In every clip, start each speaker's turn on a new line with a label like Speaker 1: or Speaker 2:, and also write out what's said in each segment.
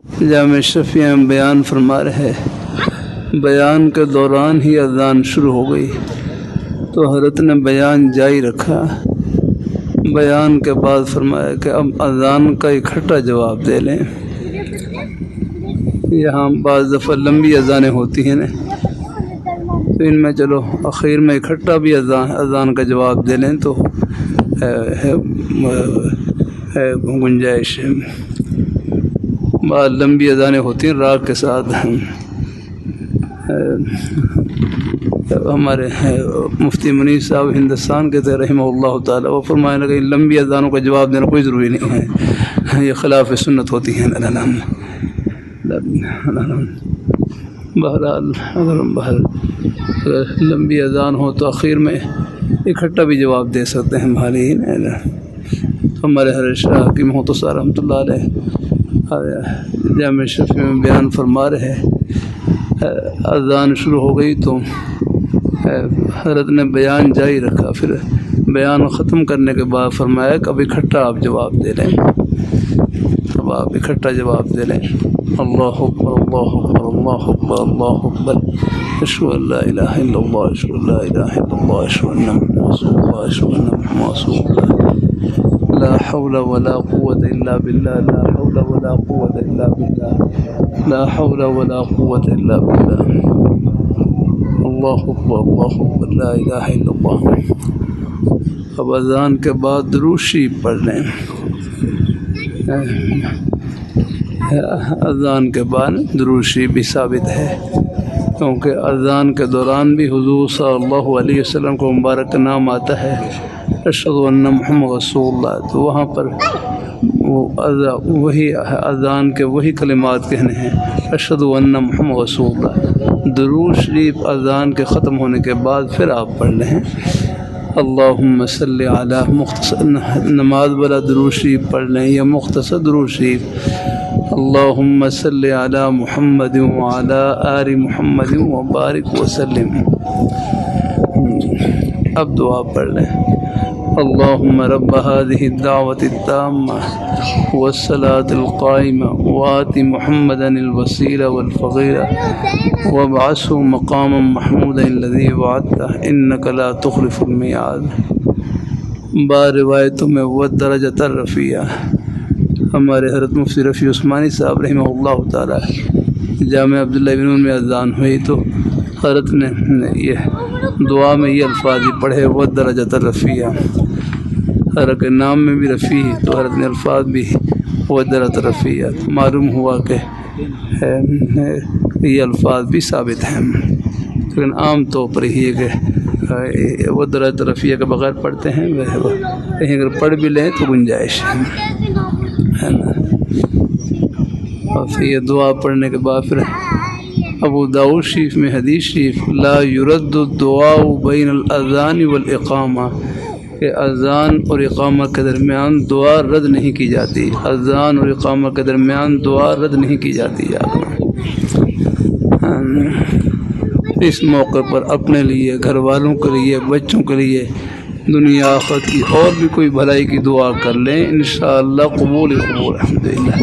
Speaker 1: جامع شفیع بیان فرما رہے، بیان کے دوران ہی اذان شروع ہو گئی تو حضرت نے بیان جاری رکھا۔ بیان کے بعد فرمایا کہ اب اذان کا اکٹھا جواب دے لیں۔ یہاں بعض دفعہ لمبی اذانیں ہوتی ہیں نا، تو ان میں چلو اخیر میں اکٹھا بھی اذان کا جواب دے لیں تو ہے گنجائش۔ بعض لمبی اذانیں ہوتی ہیں راگ کے ساتھ۔ ہمارے مفتی منیر صاحب ہندوستان کے تھے رحمہ اللہ تعالیٰ، وہ فرمانے لگے لمبی اذانوں کا جواب دینا کوئی ضروری نہیں ہے، یہ خلاف سنت ہوتی ہیں۔ بہرحال اگر لمبی اذان ہو تو اخیر میں اکٹھا بھی جواب دے سکتے ہیں بھائی۔ ہمارے حضرت شاہ حکیم مختصر رحمۃ اللہ علیہ جامع شفیع میں بیان فرما رہے، اذان شروع ہو گئی تو حضرت نے بیان جاری رکھا، پھر بیان ختم کرنے کے بعد فرمایا کہ اب اکٹھا آپ جواب دے لیں، اب آپ اکٹھا جواب دے لیں۔ اللہ اکبر اللہ اکبر اللہ اکبر اللہ اکبر، اشہد ان لا الہ الا اللہ اشہد ان لا الہ الا اللہ اشہد ان محمد رسول اللہ اشہد ان محمد رسول اللہ، لا حول ولا قوة الا باللہ، لا حول ولا قوة الا باللہ، لا حول ولا قوة الا باللہ، اللہ اکبر اللہ اکبر لا الہ الا اللہ۔ اب اذان کے بعد درود شریف پڑھ لیں۔ اذان کے بعد درود شریف بھی ثابت ہے، کیونکہ اذان کے دوران بھی حضور صلی اللہ علیہ وسلم کو مبارک نام آتا ہے اشہد ان محمد رسول اللہ، تو وہاں پر وہی اذان کے وہی کلمات کہنے ہیں اشہد ان محمد رسول اللہ۔ درود شریف اذان کے ختم ہونے کے بعد پھر آپ پڑھ لیں اللہم صلی علی مختصر، نماز والا درود شریف پڑھ لیں یا مختصر درود شریف اللہم صلی علی محمد وعلی آل محمد وبارک وسلم۔ اب دعا پڑھ لیں اللہم رب هذه الدعوة التامة والصلاة القائمة وآت محمدا الوسيلة والفضيلة وابعثه مقاما محمودا الذي وعدته إنك لا تخلف الميعاد۔ بعض روایتوں میں والدرجة الرفیعہ، ہمارے حضرت مفتی رفیع عثمانی صاحب رحمہ اللہ تعالیٰ جامع عبداللہ بن نون میں اذان ہوئی تو حضرت نے یہ دعا میں یہ الفاظ ہی پڑھے والدرجة الرفیعہ، حضرت کے نام میں بھی رفیع تو حضرت نے الفاظ بھی والدرجة الرفیعہ، معلوم ہوا کہ یہ الفاظ بھی ثابت ہیں، لیکن عام طور پر یہ کہ والدرجة الرفیعہ کے بغیر پڑھتے ہیں، کہیں اگر پڑھ بھی لیں تو گنجائش ہے نا۔ اور پھر یہ دعا پڑھنے کے بعد پھر ابو داؤد شریف میں حدیث شریف لا يرد الدعاء بین الاذان والاقامہ، کہ اذان اور اقامہ کے درمیان دعا رد نہیں کی جاتی، اذان اور اقامہ کے درمیان دعا رد نہیں کی جاتی۔ اس موقع پر اپنے لیے، گھر والوں کے لیے، بچوں کے لیے، دنیا آخرت کی اور بھی کوئی بھلائی کی دعا کر لیں، انشاءاللہ قبول الحمدللہ۔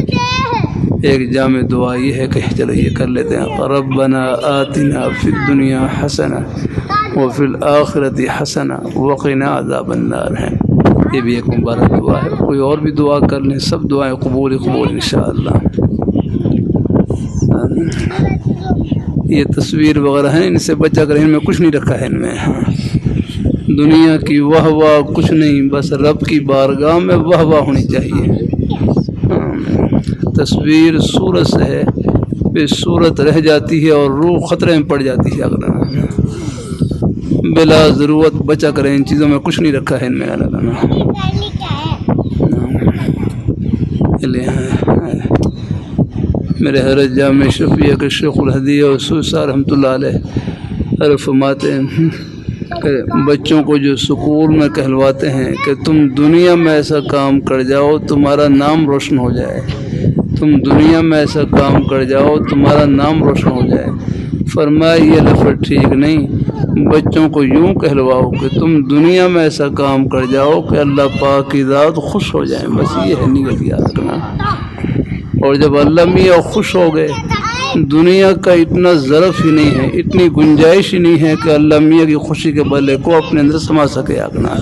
Speaker 1: ایک جامع دعا یہ ہے کہ چلو یہ کر لیتے ہیں ربنا آتنا فی الدنیا حسنہ وفی الآخرۃ حسنہ وقنا عذاب النار ہے، یہ بھی ایک مبارک دعا ہے۔ کوئی اور بھی دعا کر لیں، سب دعائیں قبول انشاءاللہ۔ یہ تصویر وغیرہ ہیں، ان سے بچا کر، ان میں کچھ نہیں رکھا ہے، ان میں دنیا کی واہ واہ کچھ نہیں، بس رب کی بارگاہ میں واہ واہ ہونی چاہیے۔ تصویر صورت سے ہے، پھر صورت رہ جاتی ہے اور روح خطرے میں پڑ جاتی ہے، اگر بلا ضرورت بچا کریں، ان چیزوں میں کچھ نہیں رکھا ہے ان میں۔ میرے حضرت جامع شفیع کے شیخ الحدیث اور سوسا رحمۃ اللہ علیہ فرماتے ہیں کہ بچوں کو جو سکول میں کہلواتے ہیں کہ تم دنیا میں ایسا کام کر جاؤ تمہارا نام روشن ہو جائے، تم دنیا میں ایسا کام کر جاؤ تمہارا نام روشن ہو جائے، فرمایا یہ لفظ ٹھیک نہیں، بچوں کو یوں کہلواؤ کہ تم دنیا میں ایسا کام کر جاؤ کہ اللہ پاک کی ذات خوش ہو جائے، بس یہ ہے نیت یاد رکھنا۔ اور جب اللہ میاں خوش ہو گئے دنیا کا اتنا ظرف ہی نہیں ہے، اتنی گنجائش ہی نہیں ہے کہ اللہ میاں کی خوشی کے بدلے کو اپنے اندر سما سکے اکنار۔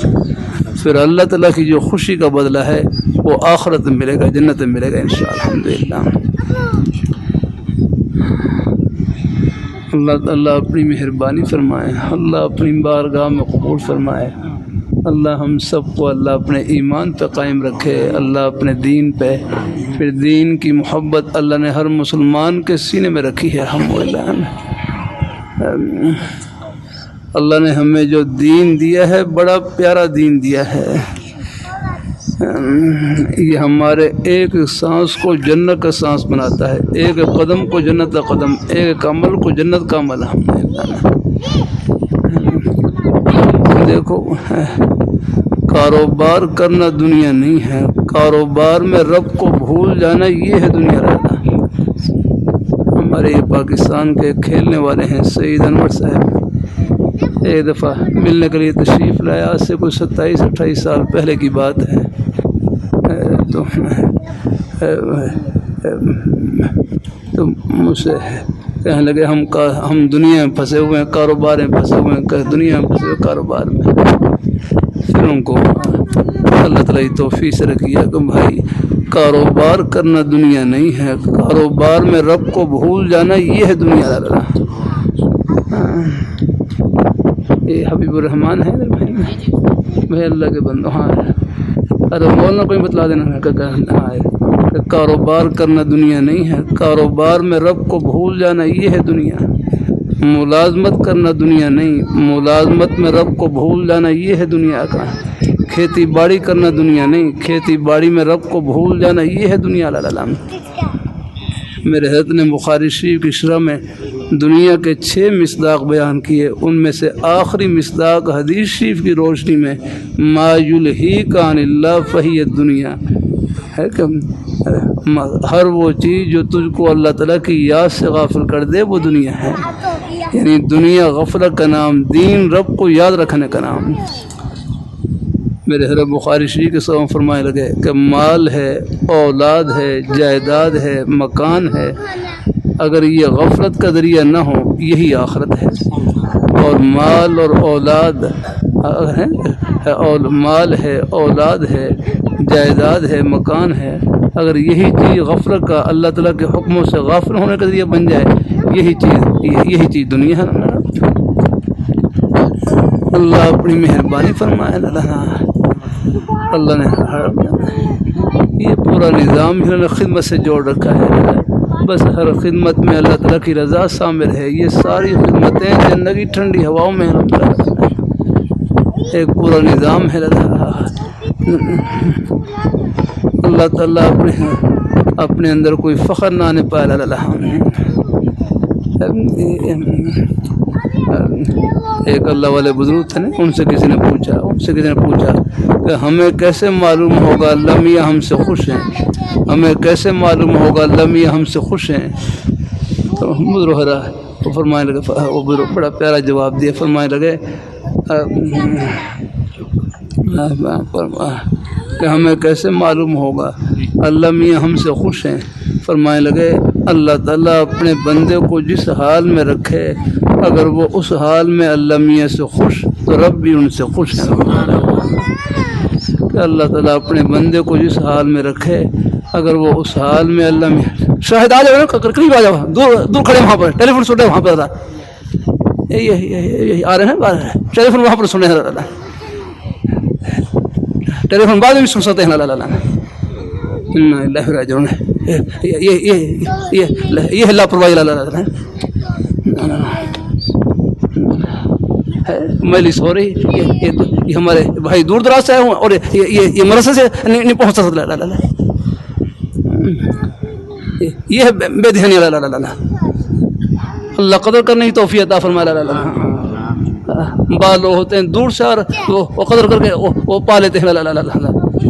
Speaker 1: پھر اللہ تعالیٰ کی جو خوشی کا بدلہ ہے وہ آخرت میں ملے گا، جنت میں ملے گا انشاءاللہ۔ الحمدللہ اللہ اپنی مہربانی فرمائے، اللہ اپنی بارگاہ میں قبول فرمائے، اللہ ہم سب کو اللہ اپنے ایمان پہ قائم رکھے، اللہ اپنے دین پہ۔ پھر دین کی محبت اللہ نے ہر مسلمان کے سینے میں رکھی ہے الحمدللہ۔ اللہ نے ہمیں جو دین دیا ہے بڑا پیارا دین دیا ہے، یہ ہمارے ایک سانس کو جنت کا سانس بناتا ہے، ایک قدم کو جنت کا قدم، ایک عمل کو جنت کا عمل۔ دیکھو کاروبار کرنا دنیا نہیں ہے، کاروبار میں رب کو بھول جانا یہ ہے دنیا رہنا۔ ہمارے یہ پاکستان کے کھیلنے والے ہیں سعید انور صاحب، ایک دفعہ ملنے کے لیے تشریف لایا، آج سے کوئی 27-28 سال پہلے کی بات ہے۔ تو مجھ سے کہنے لگے ہم دنیا میں پھنسے ہوئے ہیں، کاروبار میں پھنسے ہوئے ہیں، دنیا میں پھنسے ہوئے کاروبار میں۔ پھر ان کو اللہ تعالیٰ توفیق سے رکھیے کہ بھائی کاروبار کرنا دنیا نہیں ہے، کاروبار میں رب کو بھول جانا یہ ہے دنیا۔ یہ حبیب الرحمان ہے بھائی اللہ کے بندو۔ ہاں ارے مولانا کوئی بتلا دینا کہ کاروبار کرنا دنیا نہیں ہے، کاروبار میں رب کو بھول جانا یہ ہے دنیا۔ ملازمت کرنا دنیا نہیں، ملازمت میں رب کو بھول جانا یہ ہے دنیا کا۔ کھیتی باڑی کرنا دنیا نہیں، کھیتی باڑی میں رب کو بھول جانا یہ ہے دنیا۔ میرے حضرت نے بخاری شریف کی شرح میں دنیا کے 6 مصداق بیان کیے، ان میں سے آخری مصداق حدیث شریف کی روشنی میں ما یلہیک عن اللہ فہی الدنیا ہے کہ ہر وہ چیز جو تجھ کو اللہ تعالیٰ کی یاد سے غافل کر دے وہ دنیا ہے۔ یعنی دنیا غفلت کا نام، دین رب کو یاد رکھنے کا نام۔ میرے حضرت بخاری شریف کے سبب فرمائے لگے کہ مال ہے، اولاد ہے، جائیداد ہے، مکان ہے، اگر یہ غفلت کا ذریعہ نہ ہو یہی آخرت ہے۔ اور مال اور اولاد اور مال ہے، اولاد ہے، جائیداد ہے، مکان ہے، اگر یہی چیز غفلت کا اللہ تعالیٰ کے حکموں سے غافل ہونے کا ذریعہ بن جائے یہی چیز دنیا ہے۔ اللہ اپنی مہربانی فرمائے۔ اللہ نے یہ پورا نظام انہوں نے خدمت سے جوڑ رکھا ہے، بس ہر خدمت میں اللہ تعالیٰ کی رضا شامل ہے۔ یہ ساری خدمتیں زندگی ٹھنڈی ہواؤں میں ایک پورا نظام ہے۔ اللہ تعالیٰ اپنے اندر کوئی فخر نہ آنے پائے۔ ایک اللہ والے بزرگ تھے نا، ان سے کسی نے پوچھا کہ ہمیں کیسے معلوم ہوگا اللہ میاں ہم سے خوش ہیں، ہمیں کیسے معلوم ہوگا اللہ میاں ہم سے خوش ہیں؟ تو بزرگ فرمانے لگے، وہ بزرگ بڑا پیارا جواب دیا، فرمانے لگے کہ ہمیں کیسے معلوم ہوگا اللہ میاں ہم سے خوش ہیں؟ فرمانے لگے اللہ تعالیٰ اپنے بندے کو جس حال میں رکھے اگر وہ اس حال میں اللہ میاں سے خوش تو رب بھی ان سے خوش ہے۔ کہ اللہ تعالیٰ اپنے بندے کو جس حال میں رکھے اگر وہ اس حال میں اللہ میاں شاہد آ جاؤ، قریب آ جاؤ، دور کھڑے وہاں پر ٹیلی فون سن رہے وہاں پر یہی آ رہے ہیں، ٹیلی فون وہاں پر سنے، ٹیلی فون بعد میں سن سکتے ہیں۔ اللہ راجعون، یہ لاپرواہی مجلس ہو رہی، یہ ہمارے بھائی دور دراز سے آئے ہوں اور یہ مدرسے سے نہیں پہنچ سکتا، یہ ہے بے دہانی۔ اللہ قدر کرنے کی توفیق عطا فرمائے۔ بعض لوگ ہوتے ہیں دور سے اور وہ قدر کر کے وہ پا لیتے ہیں،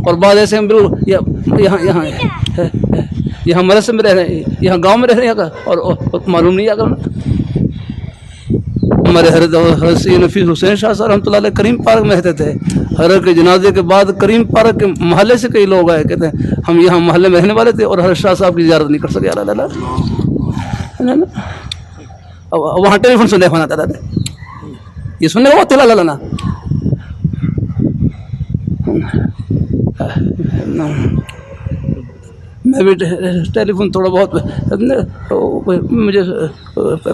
Speaker 1: اور بعض ایسے ہم بالکل یہاں مدرسے میں رہ رہے ہیں، یہاں گاؤں میں رہ رہے ہیں اور معلوم نہیں آگا ہمارے حضرت نفیس حسین شاہ صاحب رحمۃ اللہ علیہ کریم پارک میں رہتے تھے. حضرت کے جنازے کے بعد کریم پارک کے محلے سے کئی لوگ آئے, کہتے ہیں ہم یہاں محلے میں رہنے والے تھے اور حضرت شاہ صاحب کی زیارت نہیں کر سکے. وہاں ٹیلی فون سننے ہونا تھا, یہ سننے کو تلا لانا. میں بھی ٹیلی فون تھوڑا بہت مجھے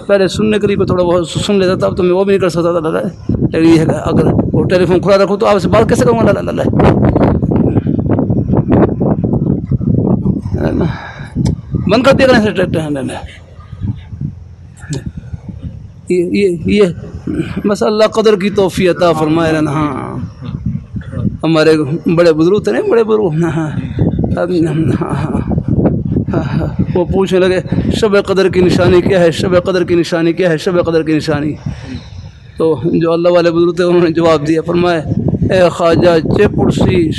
Speaker 1: پہلے سننے کے لیے تھوڑا بہت سن لیتا تھا, اب تو میں وہ بھی نہیں کر سکتا تھا. لیکن یہ ہے کہ اگر وہ ٹیلی فون کھلا رکھوں تو آپ سے بات کیسے کروں گا؟ بند کر دیا. یہ بس اللہ قدر کی توفیق عطا فرمائے. ہاں ہمارے بڑے بزرگ تھے, نہیں بڑے بزرگ, وہ پوچھنے لگے شب قدر کی نشانی کیا ہے, شب قدر کی نشانی کیا ہے, شب قدر کی نشانی. تو جو اللہ والے بزرگ تھے انہوں نے جواب دیا, فرمائے اے خواجہ چے پرسی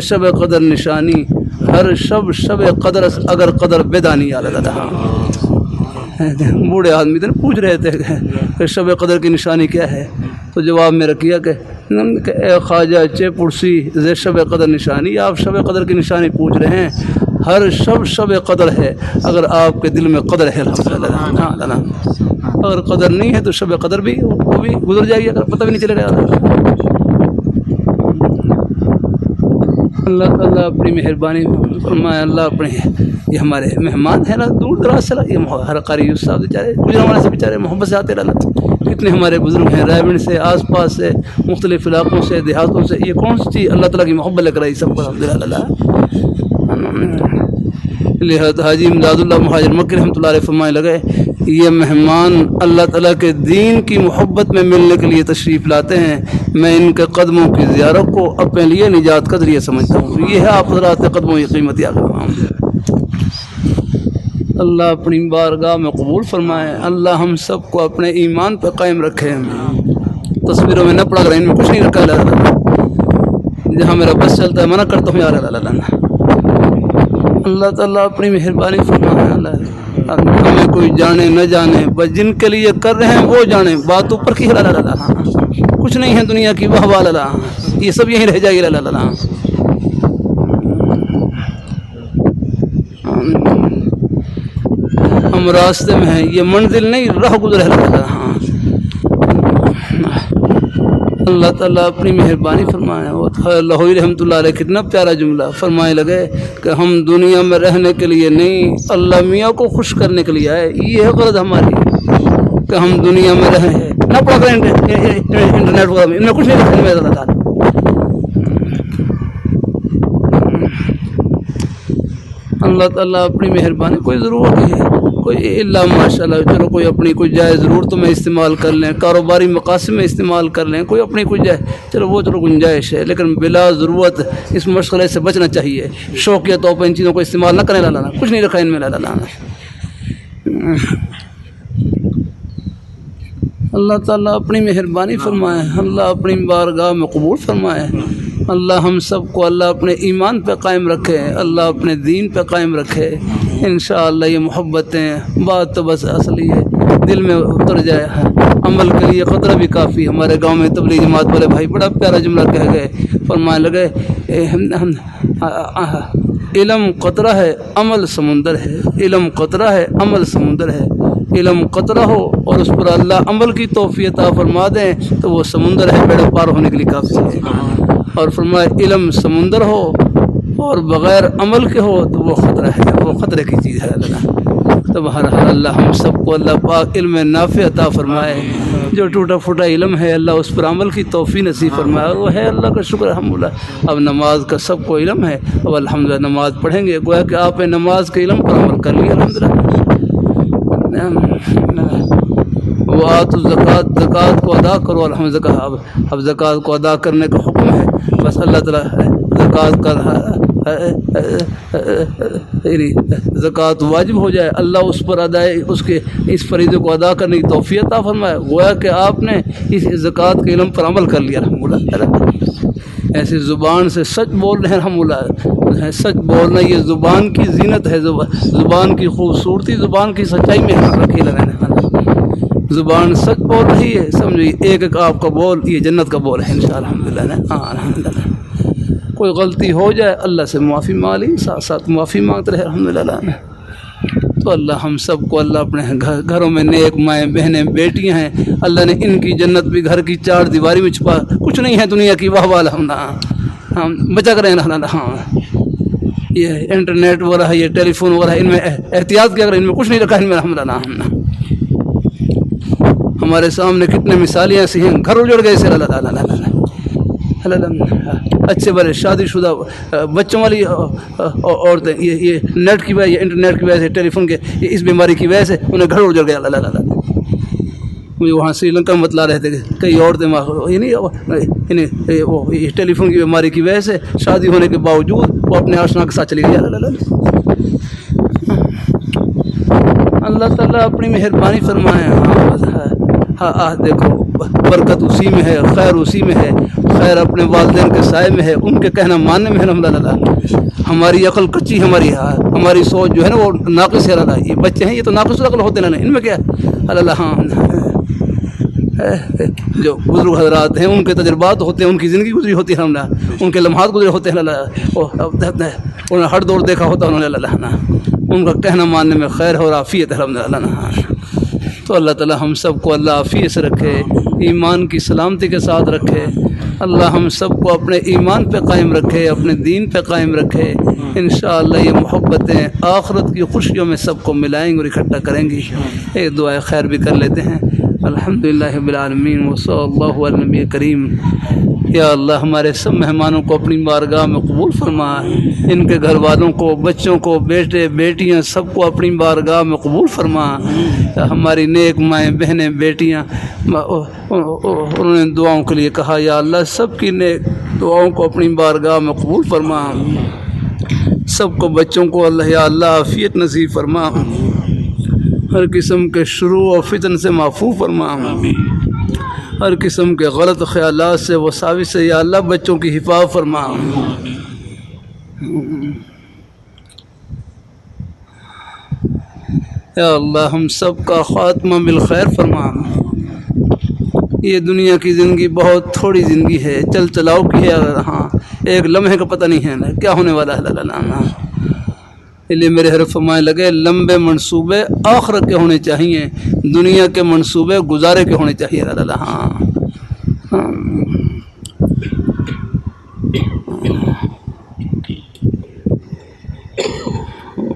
Speaker 1: شب قدر نشانی, ہر شب قدر اگر قدر بدانی. بوڑھے آدمی تھے پوچھ رہے تھے کہ شب قدر کی نشانی کیا ہے, تو جواب میرا کیا کہ اے خواجہ چے پرسی شب قدر نشانی, آپ شب قدر کی نشانی پوچھ رہے ہیں, ہر شب قدر ہے اگر آپ کے دل میں قدر ہے. اگر قدر نہیں ہے تو شب قدر بھی وہ بھی گزر جائے گی, اگر پتہ بھی نہیں چلے گا. اللہ تعالیٰ اپنی مہربانی فرمائے. اللہ اپنے یہ ہمارے مہمان ہیں نا دور دراز سے, یہ ہر قاری صاحب بیچارے گجرانوالا سے بیچارے محبت سے آتے رہنا. کتنے ہمارے بزرگ ہیں رائے گنج سے, آس پاس سے, مختلف علاقوں سے, دیہاتوں سے. یہ کون سی چیز اللہ تعالیٰ کی محبت لے کر آئی سب کو الحمدللہ. لہذا حاجی امداد اللہ مہاجر مکی رحمۃ اللہ علیہ فرمائے لگے یہ مہمان اللہ تعالیٰ کے دین کی محبت میں ملنے کے لیے تشریف لاتے ہیں. میں ان کے قدموں کی زیارت کو اپنے لیے نجات کا ذریعہ سمجھتا ہوں. یہ ہے آپ حضرات قدموں کی قیمت یاد رکھیں. اللہ اپنی بارگاہ میں قبول فرمائے. اللہ ہم سب کو اپنے ایمان پہ قائم رکھے. تصویروں میں نہ پڑا کر ان میں کچھ نہیں رکھا. جہاں میرا بس چلتا ہے منع کرتا ہوں یار. اللہ تعالیٰ اپنی مہربانی فرمائے. ہمیں کوئی جانے نہ جانے, بس جن کے لیے کر رہے ہیں وہ جانے. بات اوپر کی کچھ نہیں ہے دنیا کی, واہ واہ لا, یہ سب یہیں رہ جائے گی. ہم راستے میں ہیں, یہ منزل نہیں راہ گزر ہے. اللہ تعالیٰ اپنی مہربانی فرمائے. لاہوری رحمۃ اللہ علیہ کتنا پیارا جملہ فرمائے لگے کہ ہم دنیا میں رہنے کے لیے نہیں, اللہ میاں کو خوش کرنے کے لیے آئے. یہ ہے غرض ہماری کہ ہم دنیا میں رہیں. نہ پڑا کریں انٹرنیٹ وغیرہ میں, ان میں کچھ نہیں رکھنے میں اللہ تعالیٰ. اللہ تعالیٰ اپنی مہربانی. کوئی ضرورت نہیں ہے, کوئی اللہ ماشاء اللہ, چلو کوئی اپنی کوئی جائز ضرورتوں میں استعمال کر لیں, کاروباری مقاصد میں استعمال کر لیں, کوئی اپنی کوئی جائے, چلو وہ چلو گنجائش ہے. لیکن بلا ضرورت اس مشغلے سے بچنا چاہیے. شوقیہ طور پر ان چیزوں کو استعمال نہ کریں. لانا کچھ نہیں رکھا ان میں. لانا اللہ تعالیٰ اپنی مہربانی فرمائے. اللہ اپنی بارگاہ میں قبول فرمائے. اللہ ہم سب کو اللہ اپنے ایمان پہ قائم رکھے, اللہ اپنے دین پہ قائم رکھے. انشاءاللہ یہ محبتیں بات تو بس اصلی ہے, دل میں اتر جائے. عمل کے لیے قطرہ بھی کافی. ہمارے گاؤں میں تبلیغ جماعت والے بھائی بڑا پیارا جملہ کہہ گئے, فرمانے لگے علم قطرہ ہے عمل سمندر ہے. علم قطرہ ہے عمل سمندر ہے. علم قطرہ ہو اور اس پر اللہ عمل کی توفیق عطا فرما دیں تو وہ سمندر ہے, بیڑا پار ہونے کے لیے کافی ہے. اور فرمائے علم سمندر ہو اور بغیر عمل کے ہو تو وہ خطرہ ہے, وہ خطرے کی چیز ہے. تو بہرحال اللہ ہم سب کو اللہ پاک علم نافع عطا فرمائے. جو ٹوٹا پھوٹا علم ہے اللہ اس پر عمل کی توفیق نصیب فرمائے. اور وہ ہے اللہ کا شکر الحمدللہ. اب نماز کا سب کو علم ہے, اب الحمدللہ نماز پڑھیں گے. گویا کہ آپ نے نماز کے علم پر عمل کر لیا الحمدللہ. وہ زکوٰۃ کو ادا کرو الحمدللہ. اب زکوٰۃ کو ادا کرنے کا حکم ہے. بس اللہ تعالیٰ زکوٰۃ کا زکوٰۃ واجب ہو جائے, اللہ اس پر ادائے اس فریضے کو ادا کرنے کی توفیق عطا فرمائے. گویا کہ آپ نے اس زکوٰۃ کے علم پر عمل کر لیا الحمدللہ. ایسی زبان سے سچ بول رہے ہیں الحمدللہ. سچ بولنا یہ زبان کی زینت ہے, زبان کی خوبصورتی زبان کی سچائی میں رکھی لگے. زبان سچ بول رہی ہے، سمجھو ایک ایک آپ کا بول یہ جنت کا بول ہے انشاءاللہ الحمدللہ۔ ہاں الحمدللہ، کوئی غلطی ہو جائے اللہ سے معافی مانگی، ساتھ ساتھ معافی مانگتے رہے الحمدللہ۔ تو اللہ ہم سب کو اللہ اپنے گھروں میں نیک مائیں بہنیں بیٹیاں ہیں، اللہ نے ان کی جنت بھی گھر کی چار دیواری میں چھپا، کچھ نہیں ہے دنیا کی واہ واہ الحمدللہ، ہم بچا کریں الحمدللہ۔ ہاں یہ انٹرنیٹ وغیرہ ہے، یہ ٹیلی فون وغیرہ ہے، ان میں احتیاط کیا کریں، ان میں کچھ نہیں رکھا ان میں الحمدللہ۔ ہمارے سامنے کتنے مثالیں ایسی ہیں، گھر اجڑ گئے سے اچھے بڑے شادی شدہ بچوں والی عورتیں یہ نیٹ کی وجہ، یہ انٹرنیٹ کی وجہ سے، ٹیلی فون کے اس بیماری کی وجہ سے انہیں گھر اجڑ گیا۔ مجھے وہاں سری لنکا میں بتلا رہے تھے کہ کئی عورتیں وہ ٹیلی فون کی بیماری کی وجہ سے شادی ہونے کے باوجود وہ اپنے آشنا کے ساتھ چلی گئی۔ اللہ تعالیٰ اپنی مہربانی فرمائے۔ ہاں دیکھو برکت اسی میں ہے، خیر اسی میں ہے، خیر اپنے والدین کے سائے میں ہے، ان کے کہنا ماننے میں ہے الحمدللہ۔ ہماری عقل کچی، ہماری سوچ جو ہے نا وہ ناقص ہے اللہ۔ یہ بچے ہیں، یہ تو ناقص عقل ہوتے ہیں، ان میں کیا اللہ۔ ہاں جو بزرگ حضرات ہیں ان کے تجربات ہوتے ہیں، ان کی زندگی گزری ہوتی ہے الحمدللہ، ان کے لمحات گزرے ہوتے ہیں اللہ، انہوں نے ہر دور دیکھا ہوتا ہے انہوں نے اللہ، ان کا کہنا ماننے میں خیر اور عافیت ہے الحمدللہ۔ تو اللہ تعالی ہم سب کو اللہ عافیت سے رکھے، ایمان کی سلامتی کے ساتھ رکھے، اللہ ہم سب کو اپنے ایمان پہ قائم رکھے، اپنے دین پہ قائم رکھے۔ انشاءاللہ یہ محبتیں آخرت کی خوشیوں میں سب کو ملائیں گے اور اکٹھا کریں گی۔ ایک دعائے خیر بھی کر لیتے ہیں۔ الحمدللہ رب العالمین وصلی اللہ علی نبی کریم۔ یا اللہ ہمارے سب مہمانوں کو اپنی بارگاہ میں قبول فرما، ان کے گھر والوں کو، بچوں کو، بیٹے بیٹیاں سب کو اپنی بارگاہ میں قبول فرما۔ ہماری نیک مائیں بہنیں بیٹیاں انہوں نے دعاؤں کے لیے کہا، یا اللہ سب کی نیک دعاؤں کو اپنی بارگاہ میں قبول فرما، سب کو بچوں کو اللہ یا اللہ عافیت نصیب فرما، ہر قسم کے شروع و فتن سے محفوظ فرما، ہر قسم کے غلط خیالات سے وساوس سے یا اللہ بچوں کی حفاظت فرما۔ یا اللہ ہم سب کا خاتمہ بالخیر فرما۔ یہ دنیا کی زندگی بہت تھوڑی زندگی ہے، چل چلاؤ کی ہے، ہاں ایک لمحے کا پتہ نہیں ہے کیا ہونے والا ہے اللہ۔ اس لیے میرے حضرت فرمانے لگے لمبے منصوبے آخرت کے ہونے چاہیے، دنیا کے منصوبے گزارے کے ہونے چاہیے اللہ۔ ہاں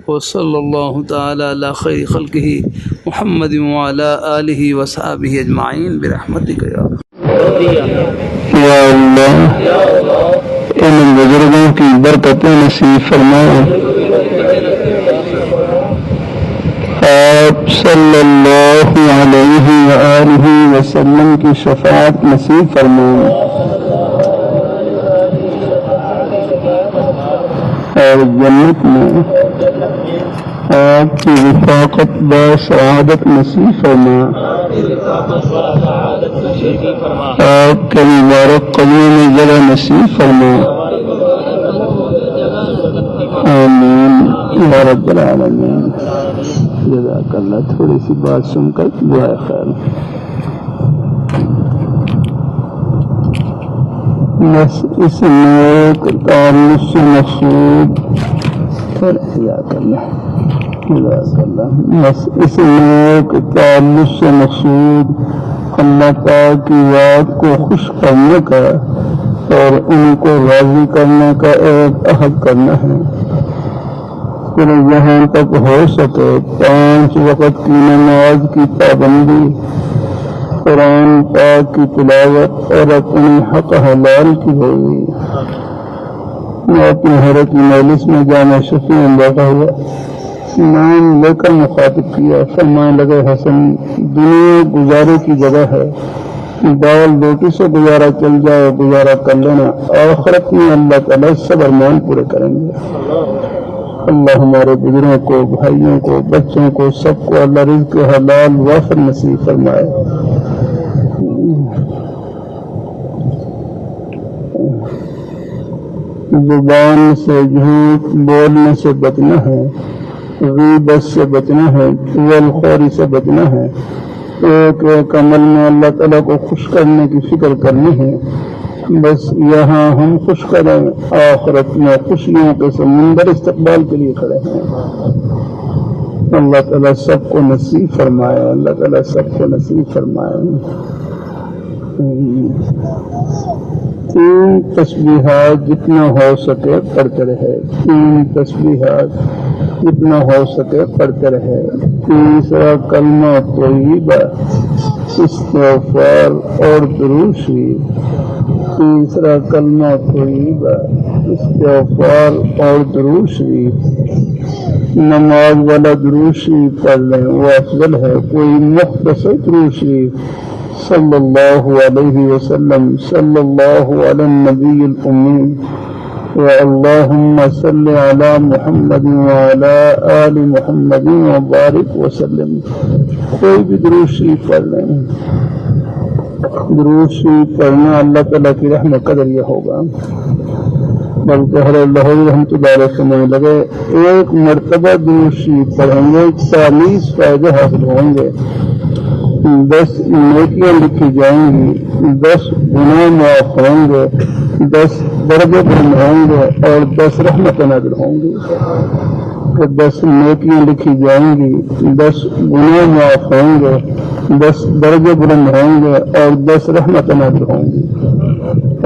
Speaker 1: وصلی اللہ تعالی علی خیر خلقہ محمد وعلی آلہ وصحبہ اجمعین برحمتک یا اللہ۔ ان بزرگوں کی برکتیں نصیب فرمائے، آپ صلی اللہ علیہ وآلہ وسلم کی شفاعت نصیب فرمائے، اور جنت میں آپ کی رفاقت با سعادت نصیب فرما، آپ کے مبارک قدموں میں جگہ نصیب فرما، آمین یا رب العالمین۔ جزاک اللہ۔ تھوڑی سی بات سن کر دعائے خیر۔ بس اس نیک تعلق سے مقصود جزاک اللہ، جزاک اللہ۔ بس اس نیک تعلق سے مقصود اللہ پاک کی یاد کو خوش کرنے کا اور ان کو راضی کرنے کا ایک عہد کرنا ہے۔ پھر جہاں تک ہو سکے 5 وقت کی نماز کی پابندی، قرآن پاک کی تلاوت اور اپنی حق حلال کی ہوئی۔ میں اپنے حضرت کی مجلس میں جامع شفیع بیٹھا ہوا، نام لے کر مخاطب کیا، فرمانے لگے حسن دنیا گزارے کی جگہ ہے، دال روٹی سے گزارا چل جائے گزارا کر لینا، آخرت میں اللہ تعالیٰ سب ارمان پورے کریں گے۔ اللہ ہمارے بزرگوں کو، بھائیوں کو، بچوں کو، سب کو اللہ رزق حلال وافر نصیب فرمائے۔ زبان سے جھوٹ بولنے سے بچنا ہے، غیبت سے بچنا ہے، غلط خوری سے بچنا ہے، ایک ایک عمل میں اللہ تعالیٰ کو خوش کرنے کی فکر کرنی ہے. بس یہاں ہم خوش کریں، آخرت میں خوشیوں کے سمندر استقبال کے لیے کھڑے ہیں. اللہ تعالیٰ سب کو نصیب فرمائے، اللہ تعالیٰ سب کو نصیب فرمائے. 3 تسبیحات جتنا ہو سکے پڑھتے رہے، 3 تسبیحات جتنا ہو سکے پڑھتے رہے. تیسرا کلمہ طیبہ، استغفار اور درود شریف. تیسرا کلمہ طیبہ، استغفار اور درود شریف. نماز والا درود شریف پڑھ لیں، وہ افضل ہے. کوئی مختصر درود شریف صلی اللہ علیہ وسلم، صلی اللہ علی النبی الامی اللہم صل علی محمد وعلی آل محمد وبارک وسلم. کوئی بھی درود شریف پڑھ لیں. درود شریف پڑھنا اللہ تعالیٰ کی رحمت کا ذریعہ ہوگا. بلکہ حضرت لاہوری رحمۃ اللہ علیہ سمجھنے لگے ایک مرتبہ درود شریف پڑھیں گے 40 فائدے حاصل ہوں گے. 10 نیکیاں لکھی جائیں گی، 10 گناہ معاف ہوں گے، 10 درجے بلند ہوں گے اور 10 رحمتیں نازل ہوں گی. 10 نیکیاں لکھی جائیں گی، 10 گناہ معاف ہوں گے، 10 درجے بلند ہوں گے اور 10 رحمتیں نازل ہوں گی.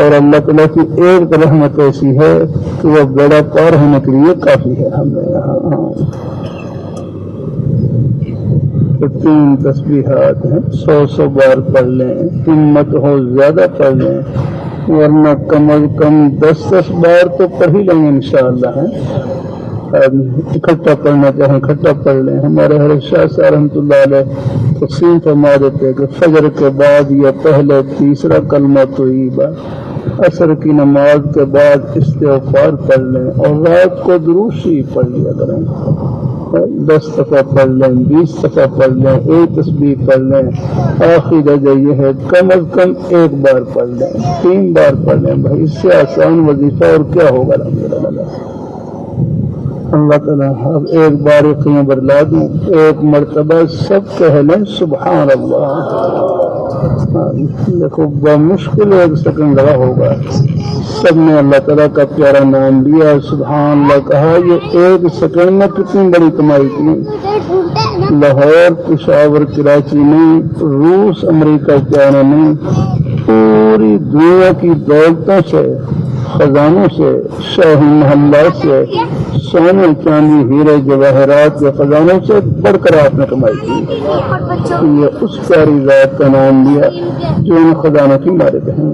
Speaker 1: اور اللہ تعالیٰ کی ایک رحمت ایسی ہے کہ وہ بیڑا پار ہونے کے لیے کافی ہے. ہمیں یہاں 3 تسبیحات ہیں، 100 بار پڑھ لیں. ہمت ہو زیادہ پڑھ لیں، ورنہ کم از کم 10 بار تو پڑھ ہی لیں گے انشاءاللہ. اکٹھا پڑھنا چاہیں اکٹھا پڑھ لیں. ہمارے حضرت شاہ صاحب رحمۃ اللہ علیہ تقسیم فرما دیتے کہ فجر کے بعد یا پہلے تیسرا کلمہ طیبہ، عصر کی نماز کے بعد استغفار پڑھ لیں اور رات کو درود شریف پڑھ لیا کریں. 10 دفعہ پڑھ لیں، 20 دفعہ پڑھ لیں، ایک تسبیح پڑھ لیں. آخری درجہ یہ ہے کم از کم 1 بار پڑھ لیں، 3 بار پڑھ لیں. بھائی اس سے آسان وظیفہ اور کیا ہوگا. الحمدللہ اللہ تعالیٰ اب ایک بار یقین بدلا دوں، ایک مرتبہ سب کہہ لیں سبحان اللہ. دیکھو بمشکل 1 سیکنڈ لگا ہوگا. سب نے اللہ تعالیٰ کا پیارا نام لیا، سبحان اللہ کہا. یہ 1 سیکنڈ میں کتنی بڑی کمائی کی. لاہور، پشاور، کراچی نہیں، روس، امریکہ چائنا نہیں، پوری دنیا کی دولتوں سے، خزانوں سے، شاہی محلات سے، سونے چاندی ہیرے جواہرات کے خزانوں سے بڑھ کر آپ نے کمائی کی. یہ اس پیاری ذات کا نام لیا جو ان خزانوں کی مالک ہیں.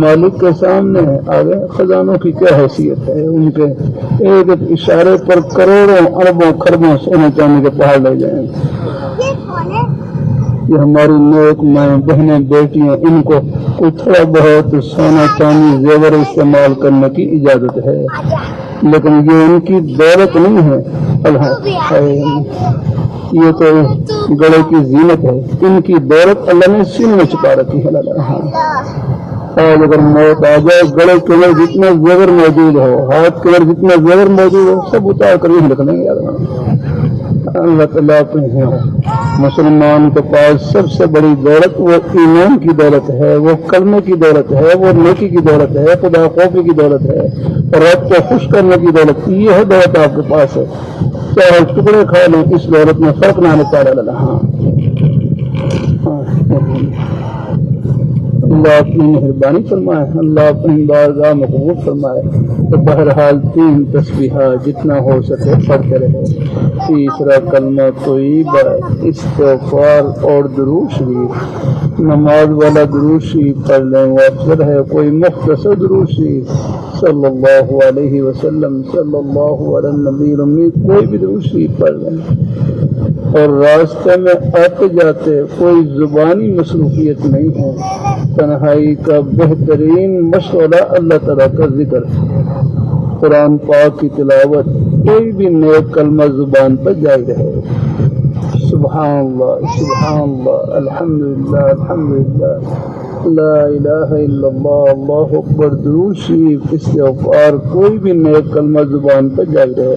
Speaker 1: مالک کے سامنے آگے خزانوں کی کیا حیثیت ہے. ان کے ایک ایک اشارے پر کروڑوں اربوں خربوں سونے چاندی کے پہاڑ لے جائیں. یہ ہماری نیک مائیں بہنیں بیٹیاں، ان کو کوئی تھوڑا بہت سونا چاندی زیور استعمال کرنے کی اجازت ہے، لیکن یہ ان کی دولت نہیں ہے. یہ تو گڑے کی زینت ہے. ان کی دولت اللہ نے سینے میں چھپا رکھی ہے. اور اگر موت آ جائے، گڑے کے اندر جتنا زیور موجود ہو، ہاتھ کے اندر جتنا زیور موجود ہو، سب اتار کر یوں رکھ دیں گے. اللہ تعالیٰ اپنے مسلمان کے پاس سب سے بڑی دولت وہ ایمان کی دولت ہے، وہ کلمے کی دولت ہے، وہ نیکی کی دولت ہے، خدا خوفی کی دولت ہے، رب کو خوش کرنے کی دولت. یہ ہے دولت آپ کے پاس ہے. چاہے ٹکڑے کھا لیں، اس دولت میں فرق نہ آنے پا رہا. اللہ اپنی مہربانی فرمائے، اللہ اپنی بارگاہ میں قبول فرمائے. تو بہرحال 3 تسبیحات جتنا ہو سکے پڑھتے رہے. تیسرا کلمہ طیبہ، استغفار اور درود شریف. نماز والا درود شریف پڑھ لیں، وہ افضل ہے. کوئی مختصر درود شریف صلی اللہ علیہ وسلم، صلی اللہ علی النبی الامی، کوئی بھی درود شریف پڑھ لیں. اور راستے میں آتے جاتے کوئی زبانی مصروفیت نہیں ہے. تنہائی کا بہترین مشورہ اللہ تعالیٰ کا ذکر، قرآن پاک کی تلاوت، کوئی بھی نیک کلمہ زبان پر جاری رہے. سبحان اللہ، سبحان اللہ، الحمدللہ، الحمدللہ، لا الہ الا اللہ، اللہ اکبر، درود شریف، استغفار، کوئی بھی نیک کلمہ زبان پر جاری رہے.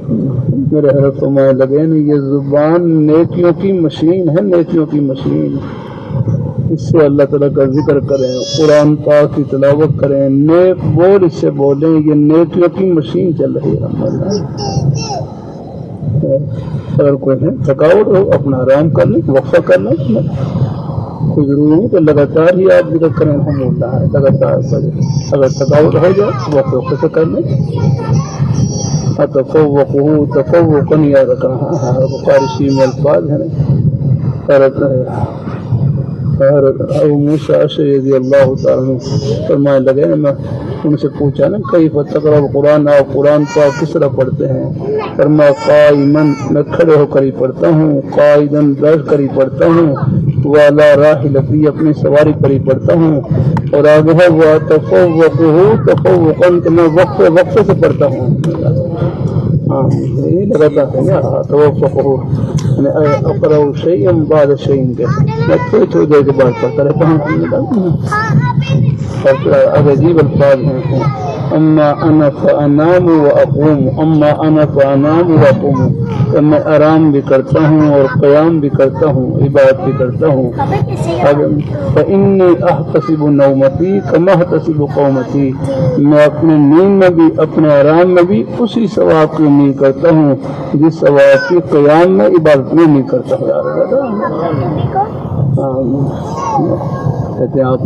Speaker 1: میرے حضرت فرمائے لگے نا یہ زبان نیکیوں کی مشین ہے، نیکیوں کی مشین، اس سے اللہ تعالیٰ کا ذکر کریں، قرآن پاک کی تلاوت کریں، نیک بول اس سے بولیں، یہ نیکیوں کی مشین چل رہی ہے۔ اگر کوئی ہے تھکاوٹ ہو اپنا آرام کر لیں، وقفہ کر لیں، کوئی ضروری نہیں کہ لگاتار ہی آپ ذکر کریں الحمدللہ، لگاتار کریں، اگر تھکاوٹ ہو جائے وقفہ سے کر لیں۔ تفوقاً یاد رکھنا، فارسی میں الفاظ ہیں ابو موسیٰ اشعری رضی اللہ تعالیٰ فرمانے لگے نا، میں ان سے پوچھا نا کیف تقرأ القرآن، آپ قرآن پاک کس طرح پڑھتے ہیں؟ فرمایا قائماً، میں کھڑے ہو کر ہی پڑھتا ہوں، قائداً بیٹھ کر ہی پڑھتا ہوں، وعلی راحلتی اپنی سواری پر ہی پڑھتا ہوں، اور آگے ہے وہ تفوقاً، کہ میں وقفے سے پڑھتا ہوں۔ یہ لگاتا ہے نا اقرأ شیئا بعد شیئا، کے میں تھوڑی دیر کے بعد پڑھتا رہتا ہوں۔ عجیب الفاظ ہیں، اما انا فانام واقوم، اما انا فانام واقوم، کہ میں آرام بھی کرتا ہوں اور قیام بھی کرتا ہوں، عبادت بھی کرتا ہوں۔ فانی احتسب نومتی کما احتسب قومتی، میں اپنے نیند میں بھی اپنے آرام میں بھی اسی ثواب کی امید کرتا ہوں جس ثواب کی قیام میں عبادت میں نہیں کرتا ہوں۔ کہتے ہیں آپ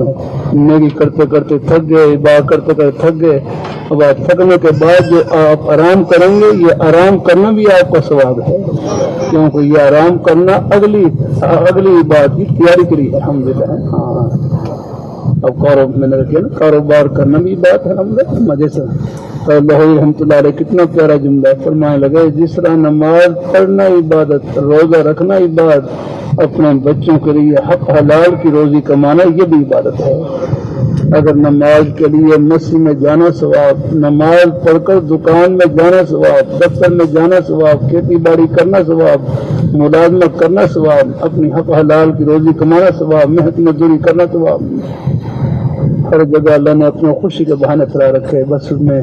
Speaker 1: نیکی کرتے کرتے تھک گئے، عبادت کرتے کرتے تھک گئے، اب تھکنے کے بعد جو آپ آرام کریں گے، یہ آرام کرنا بھی آپ کا ثواب ہے، کیونکہ یہ آرام کرنا اگلی عبادت کی تیاری کے لیے الحمدللہ۔ ہاں اب میں نے رکھا نا کاروبار کرنا بھی بات ہے الحمدللہ مزے سے۔ لاہوری رحمۃ اللہ علیہ کتنا پیارا جملہ ہے، فرمانے لگے جس طرح نماز پڑھنا عبادت، روزہ رکھنا عبادت، اپنے بچوں کے لیے حق حلال کی روزی کمانا یہ بھی عبادت ہے۔ اگر نماز کے لیے مسجد میں جانا ثواب، نماز پڑھ کر دکان میں جانا ثواب، دفتر میں جانا ثواب، کھیتی باڑی کرنا ثواب، ملازمت کرنا ثواب، اپنی حق حلال کی روزی کمانا ثواب، محنت مزدوری کرنا ثواب، ہر جگہ اللہ نے اپنے خوشی کے بہانے پھیلا رکھے، بس اس میں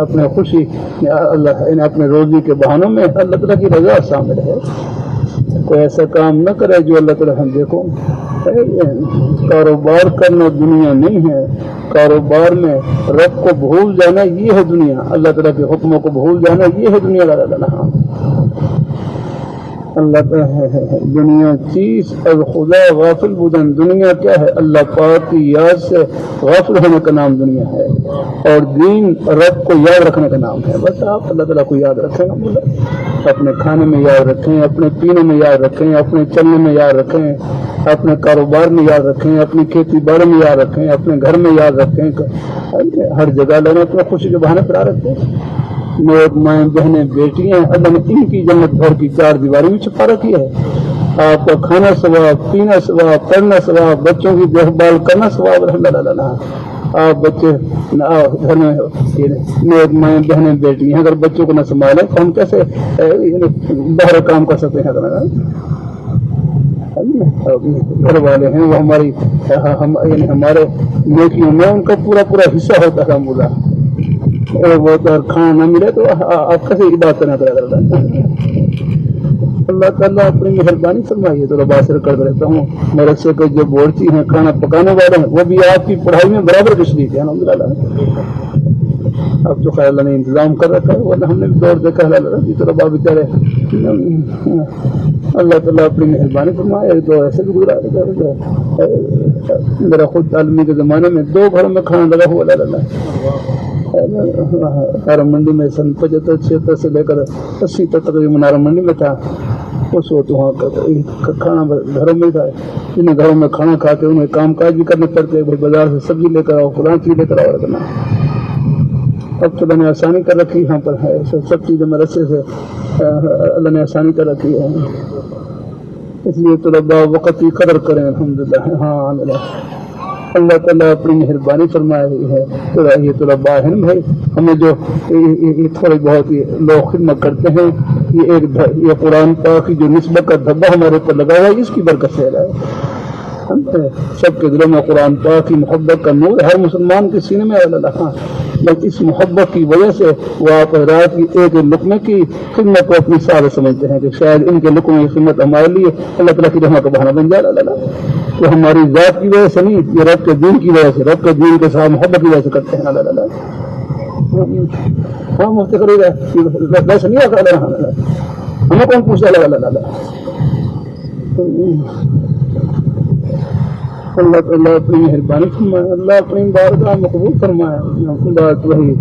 Speaker 1: اپنے خوشی اللہ اپنے روزی کے بہانوں میں اللہ تعالیٰ کی رضا شامل ہے۔ کوئی ایسا کام نہ کرے جو اللہ تعالیٰ ہم دیکھو، کاروبار کرنا دنیا نہیں ہے، کاروبار میں رب کو بھول جانا یہ ہے دنیا، اللہ تعالیٰ کے حکموں کو بھول جانا یہ ہے دنیا کا لڑنا۔ اللہ تعالیٰ دنیا چیز از خدا غافل بودن، دنیا کیا ہے؟ اللہ پاک کی یاد سے غافل ہونے کا نام دنیا ہے، اور دین رب کو یاد رکھنے کا نام ہے۔ بس آپ اللہ تعالیٰ کو یاد رکھیں، اپنے کھانے میں یاد رکھیں، اپنے پینے میں یاد رکھیں، اپنے چلنے میں یاد رکھیں، اپنے کاروبار میں یاد رکھیں، اپنی کھیتی باڑی میں یاد رکھیں، اپنے گھر میں یاد رکھیں، ہر جگہ لینا اپنے خوشی کے بہانے پھیلا رکھتے ہیں۔ میرے مائیں بہنیں بیٹیاں اللہ نے ان کی جنت بھر کی چار دیواری میں چھپا رکھی ہے۔ آپ کا کھانا ثواب، پینا ثواب، پڑھنا ثواب، بچوں کی دیکھ بھال کرنا ثواب، آپ بچے گھر میں میرے مائیں بہنیں بیٹیاں اگر بچوں کو نہ سنبھالیں تو ہم کیسے باہر کام کر سکتے ہیں؟ گھر والے ہیں وہ ہمارے نیکیوں میں ان کا پورا حصہ ہوتا ہے، مولا وہ تو کھانا نہ ملے تو آپ کیسے عبادت کرنا کرتا ہے؟ اللہ تعالیٰ اپنی مہربانی فرمائیے تو باسر کر رہتا ہوں میرے سے کہ جو بورچی ہیں کھانا پکانے والے ہیں وہ بھی آپ کی پڑھائی میں برابر شریک ہے الحمدللہ۔ اب تو خیر اللہ نے انتظام کر رکھا ہے، ورنہ ہم نے بھی دور دیکھا ہے طلبا بیچارے، اللہ تعالیٰ اپنی مہربانی فرمائے۔ ایک دو ایسے بھی گزرا، میرا خود تعلیمی کے زمانے میں 2 گھروں میں کھانا لگا ہوا منارا منڈی میں سن 75-76 سے لے کر 80 تک منارا منڈی میں تھا، اس وقت وہاں کھانا گھروں میں تھا، ان گھروں میں کھانا کھا کے انہیں کام کاج بھی کرنے پڑتے، بھائی بازار سے سبزی لے کر آؤ، فلاں چیز لے کر آؤ کرنا۔ اب تو اللہ نے آسانی کر رکھی یہاں پر ہے، سب چیزیں مدرسے سے اللہ نے آسانی کر رکھی ہے، اس لیے طلباء وقت کی قدر کریں الحمدللہ۔ ہاں اللہ تعالیٰ اپنی مہربانی فرمائے رہی ہے۔ تو یہ طلباء ہیں بھائی، ہمیں جو تھوڑی بہت لوگ خدمت کرتے ہیں، یہ قرآن پاک کی جو نسبت کا دھبا ہمارے اوپر لگا ہوا ہے، اس کی برکت سے ہے۔ سب کے دلوں میں قرآن پاک کی محبت کا نور ہر مسلمان کے سینے میں اللہ ہاں بس اس محبت کی وجہ سے وہ آپ حضرات کی ایک لقمے کی خدمت کو اپنی سعادت سمجھتے ہیں کہ شاید ان کے لقمے کی خدمت ہمارے لیے اللہ تعالیٰ کی رحمت کا بہانہ بن جائے اللہ تو ہماری ذات کی وجہ سے نہیں یہ رب کے دین کی وجہ سے رب کے دین کے ساتھ محبت کی وجہ سے کرتے ہیں اللہ ہاں مفتی خرید ہے ویسے نہیں آتا اللہ ہمیں کون پوچھتا اللہ اللہ اللہ اپنی مہربانی فرمائے اللہ اپنی بارگاہ مقبول فرمائے بات وہی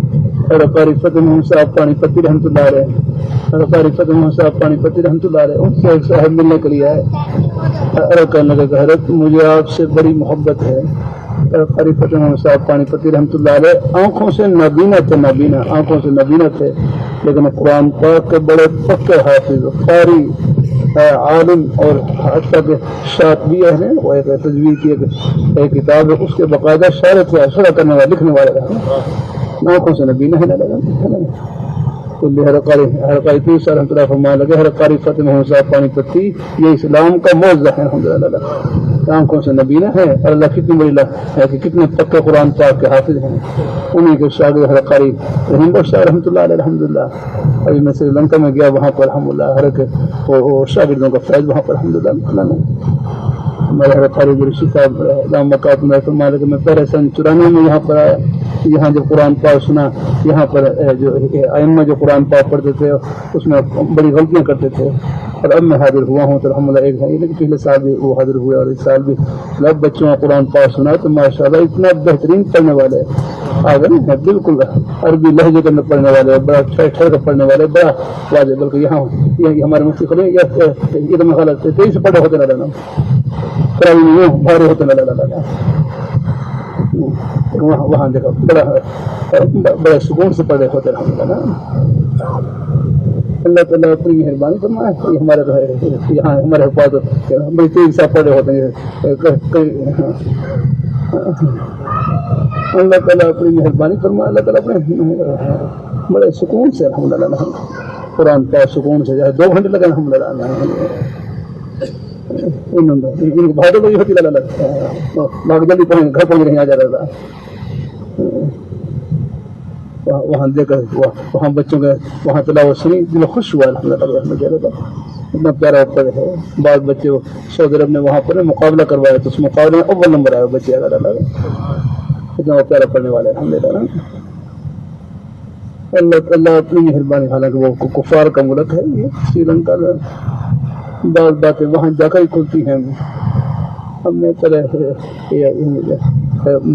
Speaker 1: قاری فتح محمد صاحب پانی پتی رحمۃ اللہ علیہ قاری فتح محمد صاحب پانی پتی رحمۃ اللہ علیہ ان سے ایک صاحب ملنے کے لیے آئے کہنے لگے کہ حضرت مجھے آپ سے بڑی محبت ہے قاری فتح محمد صاحب پانی پتی رحمۃ اللہ علیہ آنکھوں سے نابینا تھے نابینا آنکھوں سے نابینا تھے لیکن قرآن پاک کے بڑے پکے حافظ قاری عالم اور حتیٰ کہ شاطبیہ ہے وہ ایک تجوید کی ایک کتاب ہے اس کے باقاعدہ شرح کرنے والے لکھنے والے رہے آنکھوں سے نبینا ہے قاری تیس رحمۃ اللہ فرمانے لگے قاری فتح محمد صاحب پانی پتی یہ اسلام کا معجزہ ہے الحمدللہ آنکھوں سے نبینا ہے اور اللہ کتنی بڑی ہے کہ کتنے پکے قرآن پاک کے حافظ ہیں انہیں کے شاگرد قاری رحیم بخش رحمۃ اللہ علیہ الحمدللہ ابھی میں سری لنکا میں گیا وہاں پر الحمدللہ ہر ایک شاگردوں کا فیض وہاں پر الحمدللہ ہمارے قاری رشید صاحب علامہ مکاتب میں فرمانے لگے میں پہلے سن 94 میں یہاں پر آیا یہاں جب قرآن پاک سنا یہاں پر جو ائمہ جو قرآن پاک پڑھتے تھے اس میں بڑی غلطیاں کرتے تھے اور اب میں حاضر ہوا ہوں تو الحمدللہ ایک ہے لیکن پچھلے سال بھی وہ حاضر ہوئے اور اس سال بھی لب بچوں کا قرآن پاک سنا تو ماشاءاللہ اتنا بہترین پڑھنے والے آگے نہیں بالکل عربی لہجے کے اندر پڑھنے والے بڑا ٹھہر کر پڑھنے والے بڑا واضح بلکہ یہاں ہمارے مفتی خلیل یہ تو میں غلط تیزی سے پڑھے ہوتے نہ بھارے ہوتے نہ وہاں دیکھو بڑے سکون سے پڑھے ہوتے الحمدللہ اللہ تعالیٰ اپنی مہربانی فرمائے یہ ہمارے یہاں ہمارے حفاظت بڑی تیز سے پڑھے ہوتے ہیں اللہ تعالیٰ اپنی مہربانی فرمائے اللہ تعالیٰ اپنے بڑے سکون سے الحمدللہ قرآن پاک سکون سے جائے 2 گھنٹے لگے الحمدللہ بھاگے تو یہ ہوتی لاگ جلدی پہنچ گھر پہنچ نہیں آ جا رہا تھا وہاں دیکھ کر وہاں بچوں کے وہاں تلاوت سنی دل خوش ہوا الحمدللہ اتنا پیارا اوپر ہے بعض بچے سعودی عرب نے وہاں پر مقابلہ کروایا تو اس مقابلے میں اول نمبر آئے بچے اتنا پیارا پڑھنے والے الحمدللہ اللہ اپنی مہربانی حالانکہ وہ کفار کا ملک ہے یہ سری لنکا میں بعض باتیں وہاں جا کر ہی کھلتی ہیں ہم نے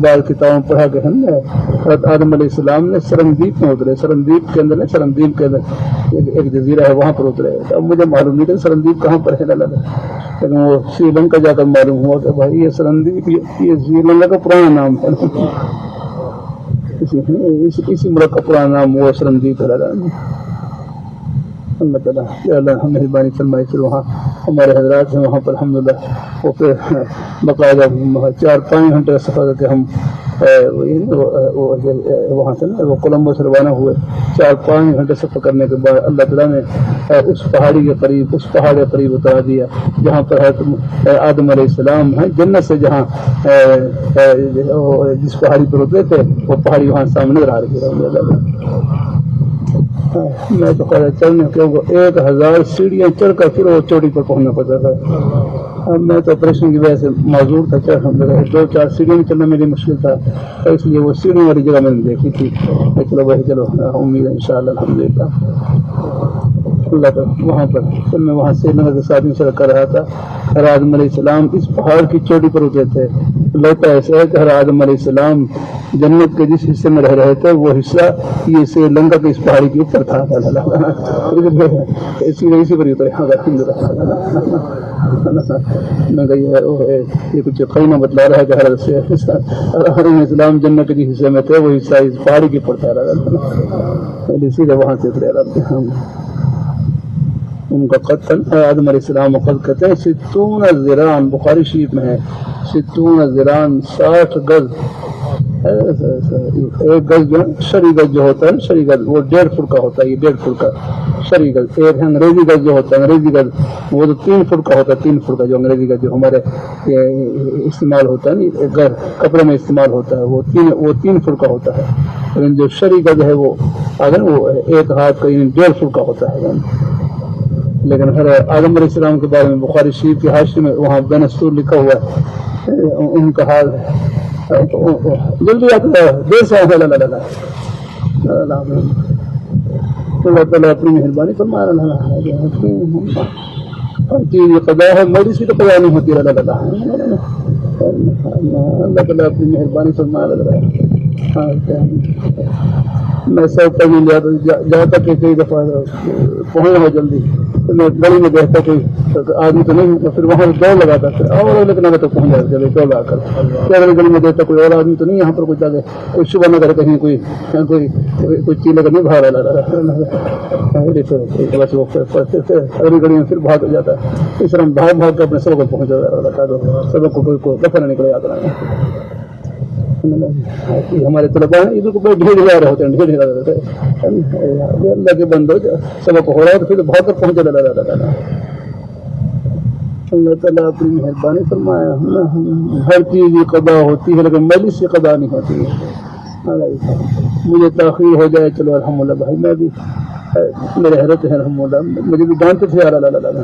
Speaker 1: بعض کتابوں پڑھا کہ ہم نے حضرت آدم علیہ السلام نے سرندیپ میں اترے سرندیپ کے اندر ایک جزیرہ ہے وہاں پر اترے اب مجھے معلوم نہیں کہ سرندیپ کہاں پر ہے لیکن وہ سری لنکا جا کر معلوم ہوا کہ بھائی یہ سرندیپ یہ سری لنکا کا پرانا نام ہے اسی ملک کا پرانا نام وہ سرندیپ ہے اللہ تعالیٰ اللہ مہربانی فرمائی پھر وہاں ہمارے حضرات ہیں وہاں پر الحمدللہ وہ پھر باقاعدہ 4-5 گھنٹے کا سفر کر کے ہم وہاں سے نا وہ کولمبو سے روانہ ہوئے 4-5 گھنٹے سفر کرنے کے بعد اللہ تعالیٰ نے اس پہاڑ کے قریب اتار دیا جہاں پر حضرت آدم علیہ السلام ہیں جنت سے جہاں جس پہاڑی پر اترے تھے وہ پہاڑی وہاں سامنے نظر آ رہی ہے میں تو چلنے کے 1000 سیڑھیاں چڑھ کر پھر وہ چوٹی پر پہنچنا پڑتا تھا میں تو آپریشن کی وجہ سے معذور تھا 2-4 سیڑھیاں میں چلنا میری مشکل تھا اس لیے وہ سیڑھیوں والی جگہ میں نے دیکھی تھی چلو بھائی چلو امید ہے انشاءاللہ الحمدللہ اللہ تعالیٰ وہاں پر پھر میں وہاں سے نگر کے ساتھ سڑک کر رہا تھا حضرت آدم علیہ السلام اس پہاڑ کی چوٹی پر اترے تھے لوٹا ایسا ہے کہ حضرت آدم علیہ السلام جنت کے جس حصے میں رہ رہے تھے وہ حصہ یہ سری لنکا کے اس پہاڑی کے اوپر تھا اسی پر اترے یہ کچھ خیمہ بتلا رہا ہے کہ حضرت علیہ السلام جنت کے جس حصے میں تھے وہ حصہ اس پہاڑی کے اوپر تھا سیدھے وہاں سے اترے ان کا قتل آدم علیہ السلام قتل کہتے ہیں 60 ذراع بخاری شریف میں ہے 60 ذراع 60 گز ایک گز جو شرعی گز جو ہوتا ہے نا، شرعی گز وہ 1.5 فٹ کا ہوتا ہے، یہ 1.5 فٹ کا شرعی گز. ایک ہے انگریزی گز جو ہوتا ہے، انگریزی گز وہ تو 3 فٹ کا ہوتا ہے، 3 فٹ کا جو انگریزی گز جو ہمارے استعمال ہوتا ہے نا کپڑے میں استعمال ہوتا ہے، وہ 3 فٹ کا ہوتا ہے. لیکن جو شرعی گز ہے وہ اگر وہ 1 ہاتھ کا 1.5 فٹ کا ہوتا ہے. لیکن آدم علیہ السلام کے بارے میں بخاری شریف کی حاشیے میں وہاں بین السور لکھا ہوا ہے، ان کا حال جلدی آتا ہے دیر سے اللہ تعالیٰ اپنی مہربانی فرما رہا ہے. ہر چیز قضا ہے، میری سی تو قضا نہیں ہوتی. اللہ تعالیٰ اپنی مہربانی فرما رہا ہے. میں سب کبھی جاتا کہ کئی دفعہ پہنچ ہو جلدی تو میں گلی میں دیکھتا کوئی آدمی تو نہیں، پھر وہاں دوڑ لگاتا پھر اور لیکن اگر تو پہنچ جاتا چلے دوڑ لگا کر اگر گلی میں دیکھتا کوئی اور آدمی تو نہیں یہاں پر کچھ آگے کوئی شبہ نہ کرے کہیں کوئی چیز لگا نہیں بھاگ رہا بس وہ اگلی گلی میں پھر بھاگ جاتا ہے. اس طرح بھاگ بھاگ کے اپنے سبق کو پہنچ جاتا ہے، سبق کو کوئی دفعہ نہ نکلے آتا ہے. ہمارے طلبا ہیں ادھر کو بڑے ڈھیر جا رہے ہوتے ہیں، ڈھیر جا رہے ہوتے ہیں. اللہ کے بندو سبق ہو رہا ہے تو پھر بہت کر پہنچے اللہ تعالیٰ. اللہ تعالیٰ اپنی مہربانی فرمایا. ہر چیز کی قضا ہوتی ہے لیکن مجلس کی قضا نہیں ہوتی ہے. مجھے تاخیر ہو جائے چلو الحمدللہ بھائی، میں بھی میرے حیرت ہے الحمدللہ، مجھے بھی ڈانٹتے تھے یار اللہ.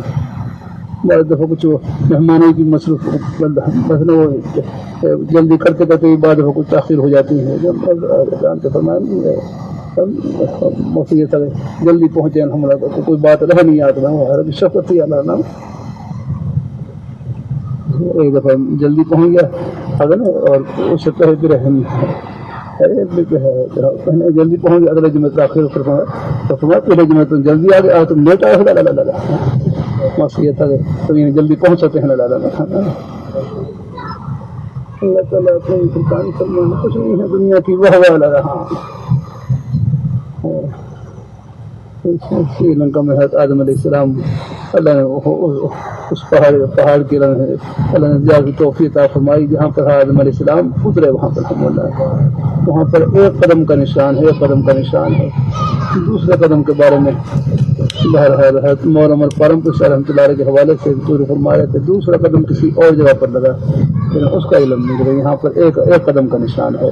Speaker 1: بعض دفعہ کچھ مہمانوں کی مصروف مثلا وہ جلدی کرتے کرتے بعض دفعہ کچھ تاخیر ہو جاتی ہے. جانتے فرمایا جلدی پہنچے الحمدللہ، کوئی بات رہ نہیں آتا ہے شفقت ہی اللہ نام. ایک دفعہ جلدی پہنچ گیا اگر اور اس سے پہلے پھر جلدی پہنچ گیا اگلے جمعہ تاخیر تو پہلے جمعہ تم جلدی آ گئے تم لیٹ آئے معصیت ہے تو جلدی پہنچ سکتے ہیں. اللہ تعالیٰ اپنی سلطان فرمانا کچھ نہیں ہے دنیا کی وہ والا رہا. سری لنکا میں حضرت آدم علیہ السلام اللہ نے اس پہاڑ کی اللہ نے جا کی توفیق عطا فرمائی جہاں پر آدم علیہ السلام اترے وہاں پر 1 قدم کا نشان ہے، 1 قدم کا نشان ہے. دوسرے قدم کے بارے میں بہرحال حضرت مولانا عمر فاروق صاحب رحمۃ اللہ علیہ کے حوالے سے فرمایا کہ دوسرا قدم کسی اور جگہ پر لگا لیکن اس کا علم نہیں کرے. یہاں پر 1 قدم کا نشان ہے.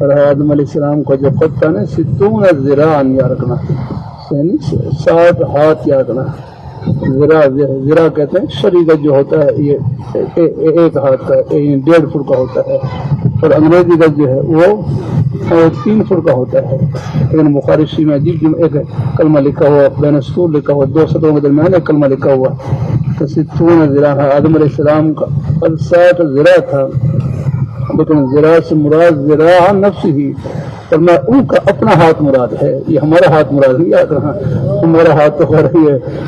Speaker 1: اور آدم علیہ السلام کا جو خط تھا نا 60 ذراعاً یا رکھنا 60 ہاتھ یا رکھنا. ذرا کہتے ہیں شرعی گز جو ہوتا ہے یہ 1 ہاتھ کا 1.5 فٹ کا ہوتا ہے، اور انگریزی گز جو ہے وہ 3 فٹ کا ہوتا ہے. لیکن بخاری شریف میں عجیب ایک کلمہ لکھا ہوا بین السور لکھا ہوا 2 سطروں کے درمیان ایک کلمہ لکھا ہوا کہ 60 ذراع. آدم علیہ السلام کا 60 ذراع تھا لیکن ذراع سے مراد ذراع نفس ہی، اور میں ان کا اپنا ہاتھ مراد ہے. یہ ہمارا ہاتھ مراد نہیں یاد رہا، ہمارا ہاتھ تو خیر ہے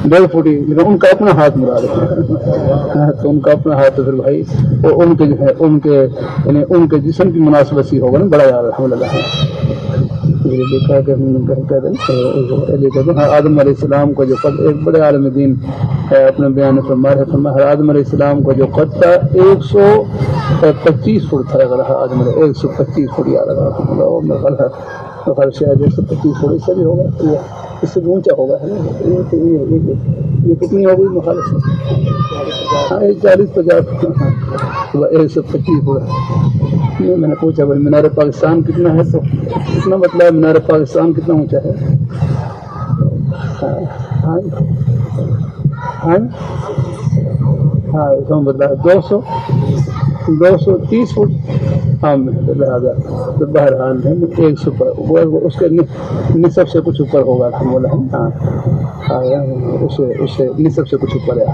Speaker 1: 1.5 فٹ ہی لیکن ان کا اپنا ہاتھ مراد ہے. تو ان کا اپنا ہاتھ تو پھر بھائی وہ ان کے جو ہے ان کے جسم کی مناسبت ہی ہوگا نا بڑا یار الحمدللہ. دیکھا کہ آدم علیہ السلام کا جو قد ایک بڑے عالم دین ہے اپنے بیان فرمایا آدم علیہ السلام کا جو قد تھا 125 فٹ تھا. اگر آدم 125 فٹ یاد رہا شاید 125 فٹ اس سے بھی ہوگا، اس سے بھی اونچا ہوگا. یہ کتنی ہوگی مخالف 40-50 125 فٹ. میں نے پوچھا بھائی مینار پاکستان کتنا ہے تو اتنا مطلب مینار پاکستان کتنا اونچا ہے. ہاں بتلا 230 فٹ. ہاں لہٰذا تو بہرحال 100 پر اس کے نصف سے کچھ اوپر ہوگا الحمدللہ. ہاں اس سے نصف سے کچھ اوپر ہے.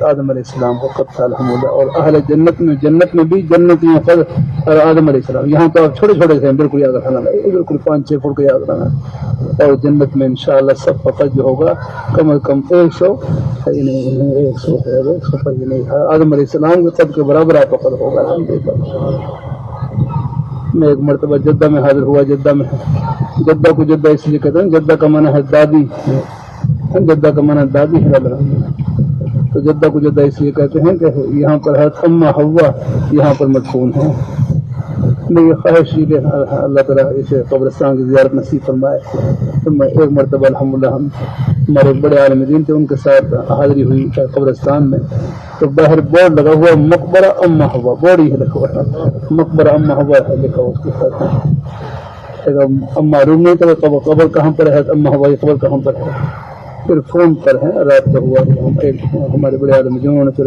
Speaker 1: آدم علیہ السلام کا قد تھا الحمدللہ. اور اہل جنت میں بھی جنتی قد اور آدم علیہ السلام. یہاں تو آپ چھوٹے چھوٹے تھے بالکل یاد رکھنا، بالکل 5-6 فٹ کا یاد رکھنا. اور جنت میں انشاءاللہ سب کا قد جو ہوگا کم از کم 100 آدم علیہ السلام کے قد کے برابر آپ کا قد ہوگا الحمدللہ. میں ایک مرتبہ جدہ میں حاضر ہوا. جدہ کو جدہ اس لیے کہتے ہیں جدہ کا معنی ہے دادی، جدہ کا معنی دادی ہے. تو جدہ کو جدہ اس لیے کہتے ہیں کہ یہاں پر حضرت اماں حوا یہاں پر مدفون ہیں. میری خواہش یہ کہ اللہ تعالیٰ اسے قبرستان کی زیارت نصیب فرمائے. تو میں ایک مرتبہ الحمدللہ ہم ہمارے بڑے عالم دین تھے، ان کے ساتھ حاضری ہوئی قبرستان میں، تو باہر بورڈ لگا ہوا مقبرہ اماں حوا، بورڈ ہی لکھا ہوا ہے مقبرہ اماں حوا لکھا ہوا اس کے ساتھ. معلوم نہیں تھا قبر کہاں پر ہے، اماں حوا کی قبر کہاں پر ہے. پھر فون پر ہے رابطہ ہوا ایک ہمارے بڑے آدمی جنہوں نے پھر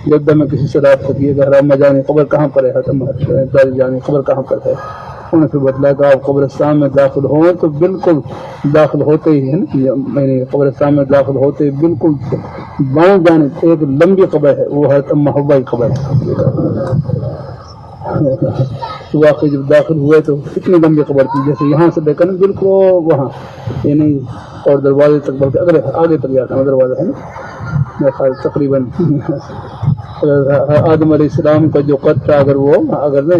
Speaker 1: جدہ میں کسی سے رابطہ کیا کہ اماں جانی قبر کہاں پر ہے، دادی جانی قبر کہاں پر ہے. انہوں نے پھر بتلایا کہ آپ قبرستان میں داخل ہوں تو بالکل داخل ہوتے ہی ہے میں نے قبرستان میں داخل ہوتے ہی بالکل بائیں جانب ایک لمبی قبر ہے، وہ حضرت اماں حوا کی قبر ہے. واقعی جب داخل ہوئے تو اتنی لمبی قبر تھی جیسے یہاں سے دیکھا نا بالکل وہاں، یعنی اور دروازے تک بلکہ اگر آگے تک جاتا ہے دروازہ ہے نا میرے خیال تقریباً آدم علیہ السلام کا جو قد تھا اگر نے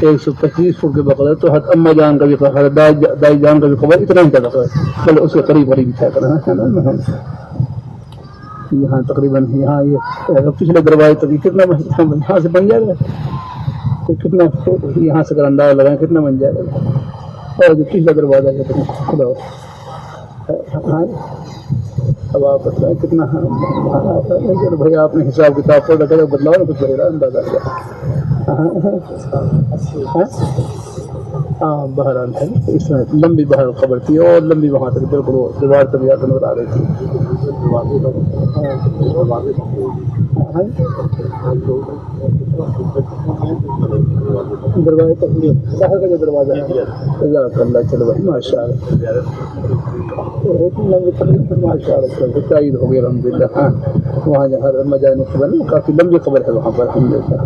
Speaker 1: 125 فٹ کے بقدر تو حضرت اماں جان کا بھی قبر، دائی جان کا بھی قبر اتنا ہی تھا بلکہ اس کے قریب تھا کرنا یہاں تقریباً یہاں یہ پچھلے دروازے تک کتنا یہاں سے بن جائے گا تو کتنا یہاں سے اگر اندازہ لگائیں کتنا بن جائے گا. اور جو پچھلا دروازہ ہے کھلا ہوا. اب آپ بتائیں کتنا بھائی آپ نے حساب کتاب پڑھ رکھا بدلاؤ نا کچھ بڑھے اندازہ کیا. ہاں بہرحال ہے اس میں لمبی بہر خبر تھی اور لمبی وہاں تک بالکل وہ دیوار تک جا کر نظر آ رہی تھی. دروازے تک باہر کا جو دروازہ ہے جزاک اللہ. چلو بھائی ماشاء اللہ ماشاء اللہ تائید ہو گئی الحمد للہ. ہاں وہاں جہاں مجاز خبر نا کافی لمبی خبر ہے وہاں پر الحمد للہ.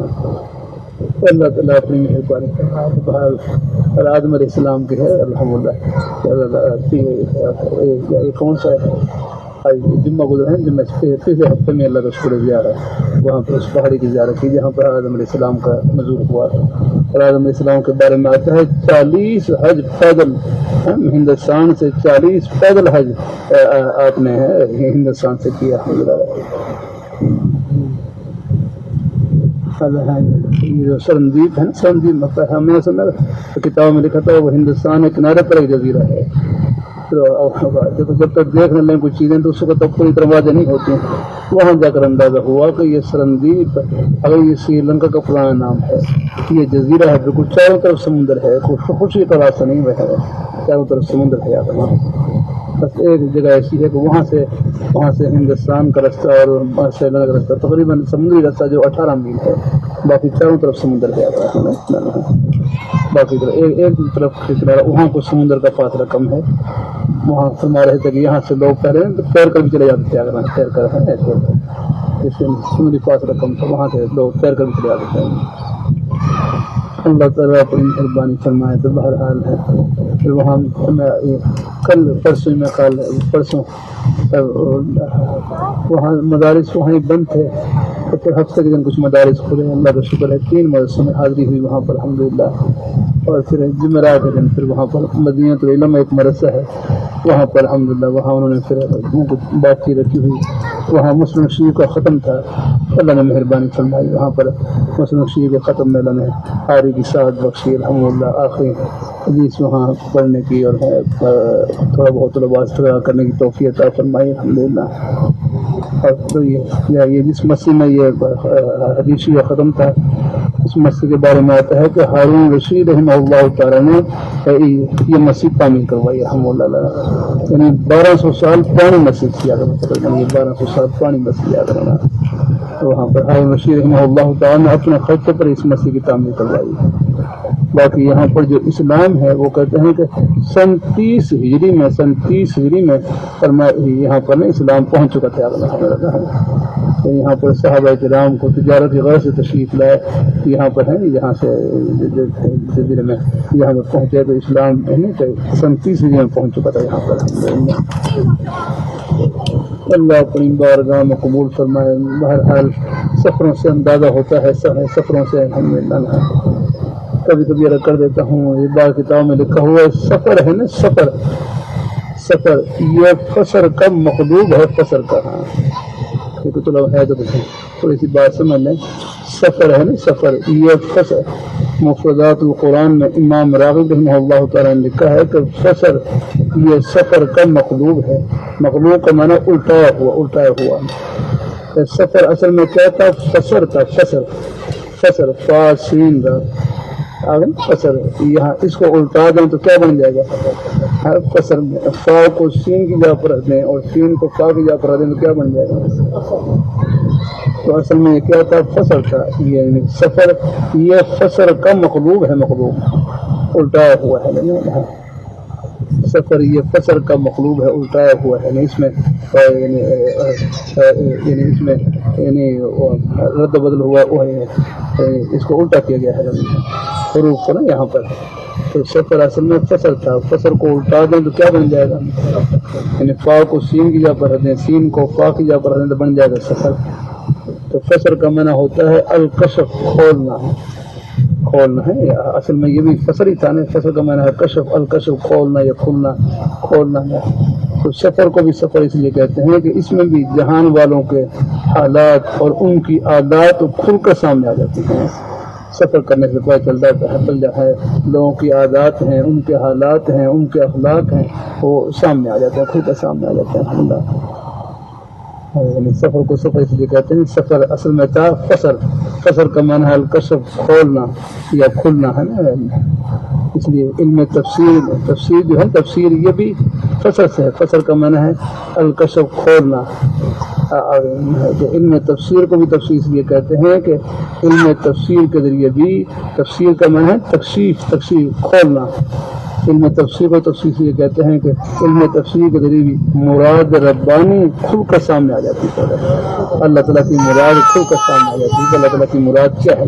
Speaker 1: اللہ تعالیٰ اپنی مہربانی بہر آدم علیہ السلام کی ہے الحمد للہ. یہ کون سا ہے جمعہ گزرا ہے جمعہ پچھلے ہفتے میں اللہ کا شکر زیارہ ہے وہاں پر اس پہاڑی کی زیارت کی جہاں پر آدم علیہ السلام کا نزول ہوا ہے. اور آدم علیہ السلام کے بارے میں آتا ہے 40 حج پیدل ہندوستان سے 40 پیدل حج آپ نے ہندوستان سے کیا. یہ جو سرندیپ ہے نا سرندیپ ہم نے سنا کتاب میں لکھا تھا وہ ہندوستان کے کنارے پر ایک جزیرہ ہے. جب تک دیکھ لیں کچھ چیزیں تو اس کو تب پوری طرح واضح نہیں ہوتی ہیں. وہاں جا کر اندازہ ہوا کہ یہ سرندیپ اگر یہ سری لنکا کا پرانا نام ہے. یہ جزیرہ ہے بالکل چاروں طرف سمندر ہے، خوشی کا راستہ نہیں بہ ہے، چاروں طرف سمندر ہے. بس ایک جگہ ایسی ہے کہ وہاں سے ہندوستان کا رستہ اور سری لنکا کا رستہ تقریباً سمندری رستہ جو 18 میل ہے، باقی چاروں طرف سمندر ہے. باقی ایک طرف وہاں کو سمندر کا فاصلہ کم ہے. وہاں فرما رہے تھے کہ یہاں سے لوگ تیر کر بھی چلے جاتے تھے. اگر تیر کر ایسے سمندری فاصلہ کم تھا وہاں سے لوگ تیر کر بھی چلے جاتے تھے. اللہ تعالیٰ اپنی مہربانی فرمائے. تو بہرحال ہے پھر وہاں پرسوں وہاں مدارس وہیں بند تھے تو پھر ہفتے کے دن کچھ مدارس کھلے. اللہ کا شکر ہے 3 مدرسوں میں حاضری ہوئی وہاں پر الحمدللہ. اور پھر جمعرات کے دن پھر وہاں پر مدینہ العلم ایک مدرسہ ہے وہاں پر الحمدللہ وہاں انہوں نے پھر بات چیت رکھی ہوئی. وہاں مسلم شریف کا ختم تھا، اللہ نے مہربانی فرمائی. وہاں پر مسلم شریف کے ختم میں اللہ نے قاری کی سعادت بخشی الحمدللہ. آخری حدیث وہاں پڑھنے کی اور تھوڑا بہت لباس کرنے کی توفیق عطا فرمائی الحمدللہ. اور تو یہ جس مسجد میں یہ حدیث کا ختم تھا اس مسجد کے بارے میں آتا ہے کہ ہارون رشید رحمہ اللہ تعالیٰ نے یہ مسجد تعمیر کروائی الحمدللہ. یعنی 1200 سال پرانی مسجد کیا کرنا، یہ 1200 سال پرانی مسجد کیا کرنا. وہاں پر ہارون رشید رحمہ اللہ تعالیٰ نے اپنے خرچے پر اس مسجد کی تعمیر کروائی. باقی یہاں پر جو اسلام ہے وہ کہتے ہیں کہ سن 30 ہجری میں یہاں پر اسلام پہنچ چکا تھا. یہاں پر صحابہ کرام کو تجارت کی غرض سے تشریف لائے یہاں پر ہیں، یہاں سے جزیرے میں یہاں پر پہنچے تو اسلام سن 30 ہجری میں پہنچ چکا تھا یہاں پر. اللہ اپنی بارگاہ میں قبول فرمائے. بہرحال سفروں سے اندازہ ہوتا ہے، سفروں سے الحمدللہ. کبھی کبھی اگر کر دیتا ہوں یہ بار کتاب میں لکھا ہوا سفر ہے نا، سفر یہ فسر کا مقلوب ہے. فسر کا کیونکہ طلب ہے تو تھوڑی سی بات سمجھ لیں. سفر ہے نا سفر، یہ فسر مفردات القرآن میں امام راغب رحمہ اللہ تعالیٰ نے لکھا ہے کہ فسر یہ سفر کا مقلوب ہے. مقلوب کا معنی الٹایا ہوا. سفر اصل میں کیا تھا؟ فسر تھا. فسر فا سین را فسر. یہاں اس کو الٹا دیں تو کیا بن جائے گا؟ فسر میں فا کو سین کی جگہ پر رکھ دیں اور سین کو فا کی جگہ پر رکھ دیں تو کیا بن جائے گا؟ تو اصل میں یہ کیا تھا؟ فسر تھا. یعنی سفر یہ فسر کا مقلوب ہے. مقلوب الٹایا ہوا ہے. سفر یہ فسر کا مقلوب ہے، الٹایا ہوا ہے. اس میں یعنی اس میں یعنی رد و بدل ہوا ہے، اس کو الٹا کیا گیا ہے حروف کو نا یہاں پر. تو سفر اصل میں فسر تھا. فسر کو الٹا دیں تو کیا بن جائے گا؟ یعنی فا کو سین کی جگہ پر رکھ دیں، سین کو فا کی جگہ پر رکھ دیں تو بن جائے گا سفر. تو فسر کا معنی ہوتا ہے الکشف، کھولنا ہے. اصل میں یہ بھی فسر ہی تھا نا. فسر کا معنی ہے کشف، الکشف کھولنا یا کھولنا ہے. تو سفر کو بھی سفر اس لیے کہتے ہیں کہ اس میں بھی جہان والوں کے حالات اور ان کی عادات کھل کر سامنے آ جاتی ہیں. سفر کرنے سے پتہ چلتا ہے لوگوں کی عادات ہیں، ان کے حالات ہیں، ان کے اخلاق ہیں، وہ سامنے آ جاتے ہیں، کھل کر سامنے آ جاتے ہیں. یعنی سفر کو سفر اس لیے کہتے ہیں. سفر اصل میں تھا فسر کا معنی ہے الکشف، کھولنا یا کھلنا ہے نا. اس لیے علم تفسیر جو ہے تفسیر یہ بھی فسر سے ہے. فسر کا معنی ہے الکشف، کھولنا. تو علم تفسیر کو بھی تفسیر اس لیے کہتے ہیں کہ علم تفسیر کے ذریعے بھی تفسیر کا معنی ہے تکشیف، کھولنا. علم تفسیر کو تفسیر اس لیے کہتے ہیں کہ علم تفسیر کے ذریعے بھی مراد ربانی کھل کر سامنے آ جاتی ہے. اللہ تعالیٰ کی مراد کھل کر سامنے آ جاتی ہے. اللہ تعالیٰ کی مراد کیا ہے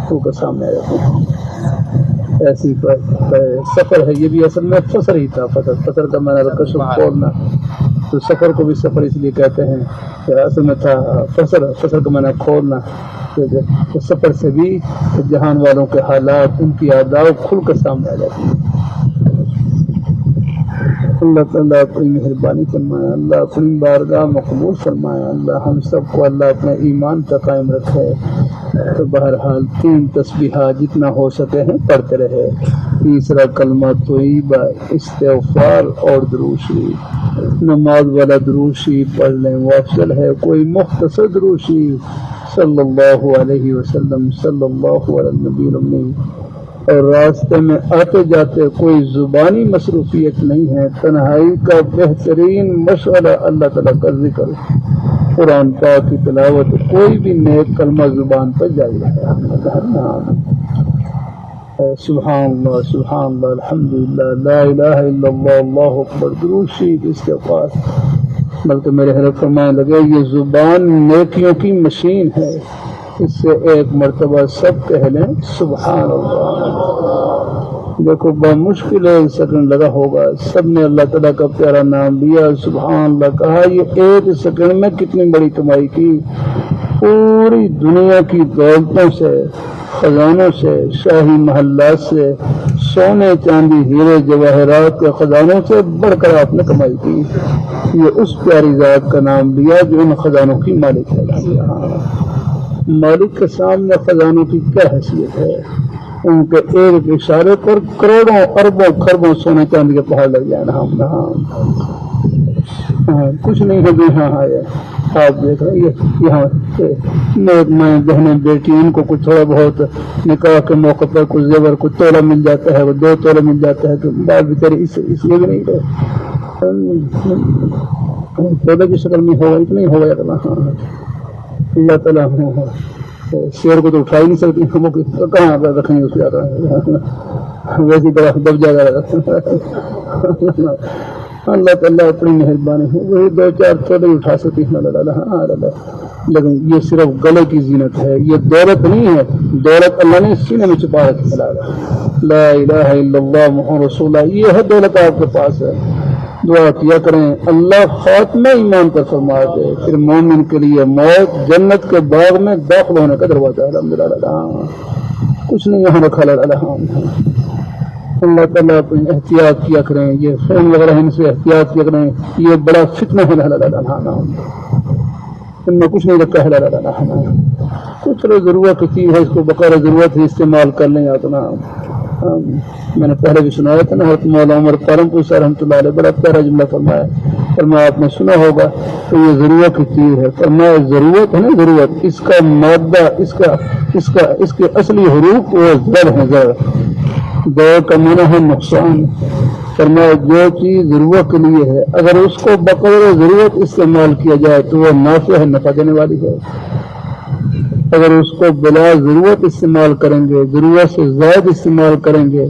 Speaker 1: کھل کر سامنے آ جاتی ہے. ایسی سفر ہے یہ بھی اصل میں فسر ہی تھا. فسر کا معنی کشف، کھولنا. تو سفر کو بھی سفر اس لیے کہتے ہیں کہ اصل میں تھا فسر کا معنی کھولنا. تو سفر سے بھی جہان والوں کے حالات، ان کی عادات کھل کر سامنے آ جاتی ہیں. اللہ تعالیٰ اپنی مہربانی فرمائے، اللہ اپنی بارگاہ مقبول فرمائے. اللہ ہم سب کو اللہ اپنے ایمان کا قائم رکھے. تو بہرحال 3 تسبیحات جتنا ہو سکے ہیں پڑھتے رہے. تیسرا کلمہ طیبہ، استغفار اور درود شریف. نماز والا درود شریف پڑھ لیں وہ افضل ہے. کوئی مختصر درود شریف صلی اللہ علیہ وسلم، صلی اللہ علیہ النبی الامین. اور راستے میں آتے جاتے کوئی زبانی مصروفیت نہیں ہے. تنہائی کا بہترین مشغلہ اللہ تعالیٰ کا ذکر، قرآن پاک کی تلاوت، کوئی بھی نیک کلمہ زبان پر جاری رہے. سبحان اللہ، سبحان اللہ، الحمدللہ، لا الہ الا اللہ، اللہ اکبر، درود شریف، استغفار. بلکہ میرے حضرت فرمانے لگے یہ زبان نیکیوں کی مشین ہے. اس سے ایک مرتبہ سب کہہ لیں سبحان اللہ. دیکھو بمشکل ایک سیکنڈ لگا ہوگا، سب نے اللہ تعالیٰ کا پیارا نام لیا، سبحان اللہ کہا. یہ ایک سیکنڈ میں کتنی بڑی کمائی کی. پوری دنیا کی دولتوں سے، خزانوں سے، شاہی محلات سے، سونے چاندی ہیرے جواہرات کے خزانوں سے بڑھ کر آپ نے کمائی کی. یہ اس پیاری ذات کا نام لیا جو ان خزانوں کی مالک ہے. مالک کے سامنے خزانوں کی کیا حیثیت ہے. ان کے ایک اشارے پر کروڑوں اربوں خربوں سونے چاندی کے پہاڑ لگ جائیں. کچھ نہیں ہے جو یہاں آیا. آپ دیکھ رہے ہیں یہاں نیک مائیں بہنیں بیٹی، ان کو کچھ تھوڑا بہت نکاح کے موقع پر کچھ زیور، کچھ تولہ مل جاتا ہے، وہ 2 تولے مل جاتا ہے. تو بات بیچارے اس لیے بھی نہیں رہے. تولے کی شکل میں ہوگا اتنا ہی ہوگا. اللہ تعالیٰ شیر کو تو اٹھا ہی نہیں سکتی، وہ کہاں رکھیں گے اس کو، ویسی طرح دب جائے گا. اللہ تعالیٰ اپنی مہربانی ہے وہی 2-4 تولے اٹھا سکتی ہے. لیکن یہ صرف گلے کی زینت ہے، یہ دولت نہیں ہے. دولت اللہ نے سینے میں چھپا رکھی ہے. لا الہ الا اللہ محمد رسول اللہ، یہ ہے دولت آپ کے پاس ہے. دعا کیا کریں اللہ خاتمہ ایمان پر فرما دے، پھر مومن کے لیے موت جنت کے باغ میں داخل ہونے کا دروازہ ہے. الحمدللہ. کچھ نہیں یہاں رکھا. اللہ تعالیٰ اپنی احتیاط کیا کریں، یہ فون وغیرہ ان سے احتیاط کیا کریں، یہ بڑا فتنہ ہے ان میں کچھ نہیں رکھا ہے کچھ چلو ضرورت کی چیز ہے، اس کو بقدر ضرورت ہی استعمال کر لیں. یا تو نا میں نے پہلے بھی سنایا تھا نا، حضرت مولانا عمر فاروق صاحب رحمۃ اللہ علیہ بڑا پیارا جملہ فرمایا آپ نے سنا ہوگا تو یہ ضرورت کی چیز ہے. فرمایا ضرورت ہے نا، ضرورت اس کا مادہ اس کے اصلی حروف وہ زر ہے، زر دور کا معنی ہے نقصان. فرمایا جو چیز ضرورت کے لیے ہے اگر اس کو بقدر ضرورت استعمال کیا جائے تو وہ نافع ہے، نفع دینے والی ہے. اگر اس کو بلا ضرورت استعمال کریں گے، ضرورت سے زائد استعمال کریں گے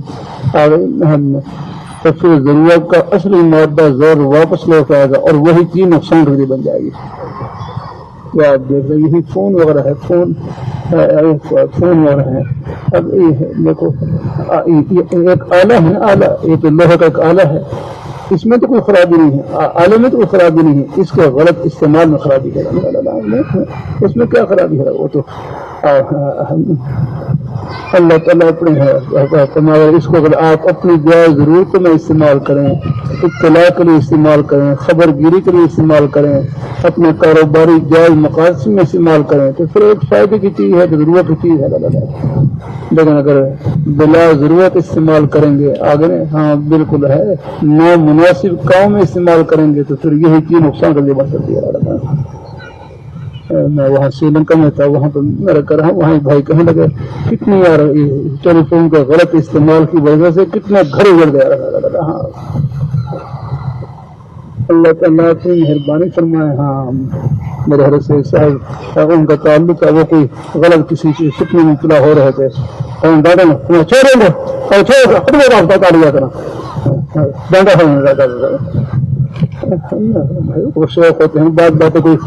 Speaker 1: تو پھر ضرورت کا اصلی مادہ زور واپس لوٹ آئے گا اور وہی چیز نقصان کے بن جائے گی. آپ دیکھ رہے یہی فون وغیرہ ہے، فون وغیرہ ہے. اب دیکھو ایک آلہ ہے، آلہ ایک لوہے کا ایک آلہ ہے، اس میں تو کوئی خرابی نہیں ہے، آلے میں تو کوئی خرابی نہیں ہے، اس کے غلط استعمال میں خرابی ہے. اس میں کیا خرابی ہے؟ وہ تو اللہ تعالیٰ اپنے ہے. اس کو اگر آپ اپنی جائز ضرورت میں استعمال کریں، اطلاع کے لیے استعمال کریں، خبر گیری کے لیے استعمال کریں، اپنے کاروباری جائز مقاصد میں استعمال کریں تو پھر ایک فائدے کی چیز ہے، ضرورت کی چیز ہے. لیکن اگر بلا ضرورت استعمال کریں گے آگے ہاں بالکل ہے، نامناسب کام میں استعمال کریں گے تو پھر یہی چیز نقصان کے لیے بن سکتی ہے. میں وہاں سری لنکا میں تھا، وہاں پہ میرا کر رہا ہوں، وہاں بھائی کہنے لگے کتنی یار ٹیلی فون کا غلط استعمال کی وجہ سے کتنے گھر اجڑ گیا. ہاں اللہ تعالیٰ کی مہربانی فرمائے. ہاں میرے حضرت سے صاحب ان کا تعلق ہے، وہ کوئی غلط کسی چیز فتنے میں مبتلا ہو رہے تھے، ڈاٹا وہ شوق ہوتے ہیں بات باتیں کوئی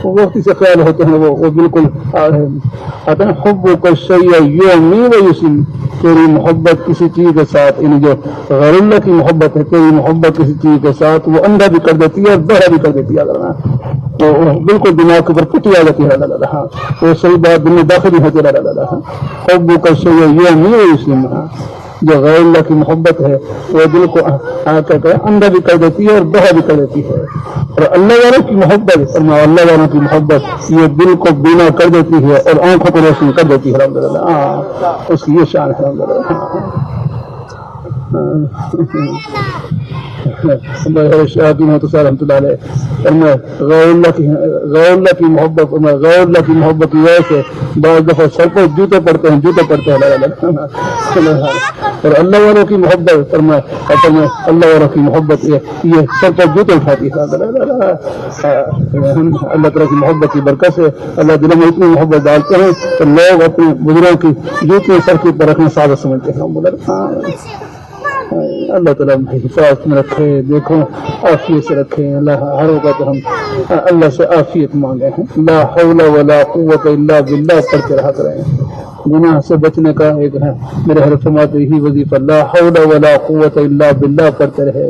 Speaker 1: وقتی سے خیال ہوتے ہیں، وہ بالکل آتے ہیں. حب کا شیء یومی و یسم، تیری محبت کسی چیز کے ساتھ، یعنی جو غیر اللہ کی محبت ہے، تیری محبت کسی چیز کے ساتھ وہ اندھا بھی کر دیتی ہے اور بہرا بھی کر دیتی ہے. تو بالکل دماغ کے اوپر پٹی آ جاتی ہے. ہاں وہ صحیح بات دل میں داخل ہی ہوتی ہے. حب کا شیء یومی و یسم، جو غیر اللہ کی محبت ہے وہ دل کو اندھا بھی کر دیتی ہے اور بہرا بھی کر دیتی ہے. اور اللہ والوں کی محبت، اللہ والوں کی محبت یہ دل کو بینا کر دیتی ہے اور آنکھوں کو روشن کر دیتی ہے. الحمدللہ اس کی یہ شان ہے. رحمۃ اللہ علیہ غیر اللہ کی محبت کی وجہ سے بعض دفعہ سر پر جوتے پڑتے ہیں اور اللہ والوں کی محبت اللہ والوں کی محبت یہ سر پر جوتے اٹھاتی ہے. اللہ تعالیٰ کی محبت کی برکت سے اللہ دلوں میں اتنی محبت ڈالتے ہیں تو لوگ اپنے بزرگوں کی جوتے سر کے اوپر رکھنا سادہ سمجھتے ہیں. اللہ تعالیٰ حفاظت میں رکھے، دیکھو عافیت سے رکھے. اللہ ہر وقت ہم اللہ سے عافیت مانگے ہیں. لا حول ولا قوت الا باللہ پڑھتے رہا کریں. گناہ سے بچنے کا ایک ہے میرے حضرت فرماتے یہی وظیفہ، لا حول ولا قوت الا باللہ پڑھتے رہے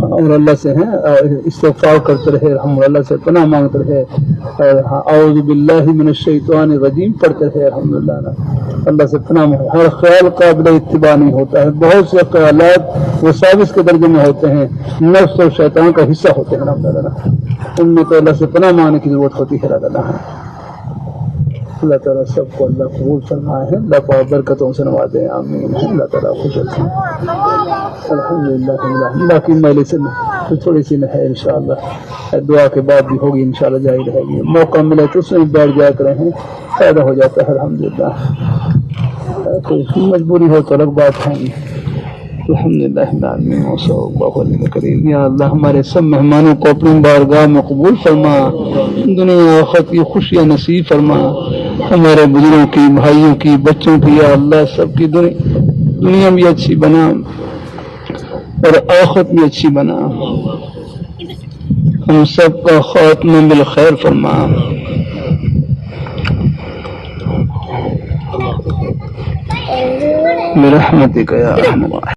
Speaker 1: اور اللہ سے استغفار کرتے رہے، ہم اللہ سے پناہ مانگتے رہے، اعوذ باللہ من الشیطان الرجیم پڑھتے رہے. الحمدللہ اللہ سے پناہ مانگتے. ہر خیال قابل اتباع نہیں ہوتا ہے، بہت سے خیالات وساوس کے درجے میں ہوتے ہیں، نفس اور شیطان کا حصہ ہوتے ہیں. الحمدللہ ان میں تو اللہ سے پناہ مانگنے کی ضرورت ہوتی ہے. اللہ تعالیٰ سب کو اللہ قبول فرمائے ہیں، اللہ پاک برکتوں سے نوازے. آمین. اللہ تعالیٰ خوش رکھیں. الحمدللہ باقی مجلس سے تھوڑی سی ہے انشاءاللہ، دعا کے بعد بھی ہوگی انشاءاللہ، جاری رہے گی. موقع ملے تو اس میں بیٹھ جایا کریں، فائدہ ہو جاتا ہے. الحمدللہ کوئی مجبوری ہو تو الگ بات ہے. الحمدللہ صلی اللہ علیہ کریم. یا اللہ ہمارے سب مہمانوں کو اپنی بارگاہ میں قبول فرما، دنیا آخرت کی خوشیاں نصیب فرما. ہمارے بزرگوں کی، بھائیوں کی، بچوں کی یا اللہ سب کی دنیا بھی اچھی بنا اور آخرت بھی اچھی بنا. ہم سب کا خاتمہ بالخیر فرما. برحمتک یا ارحم الراحمین.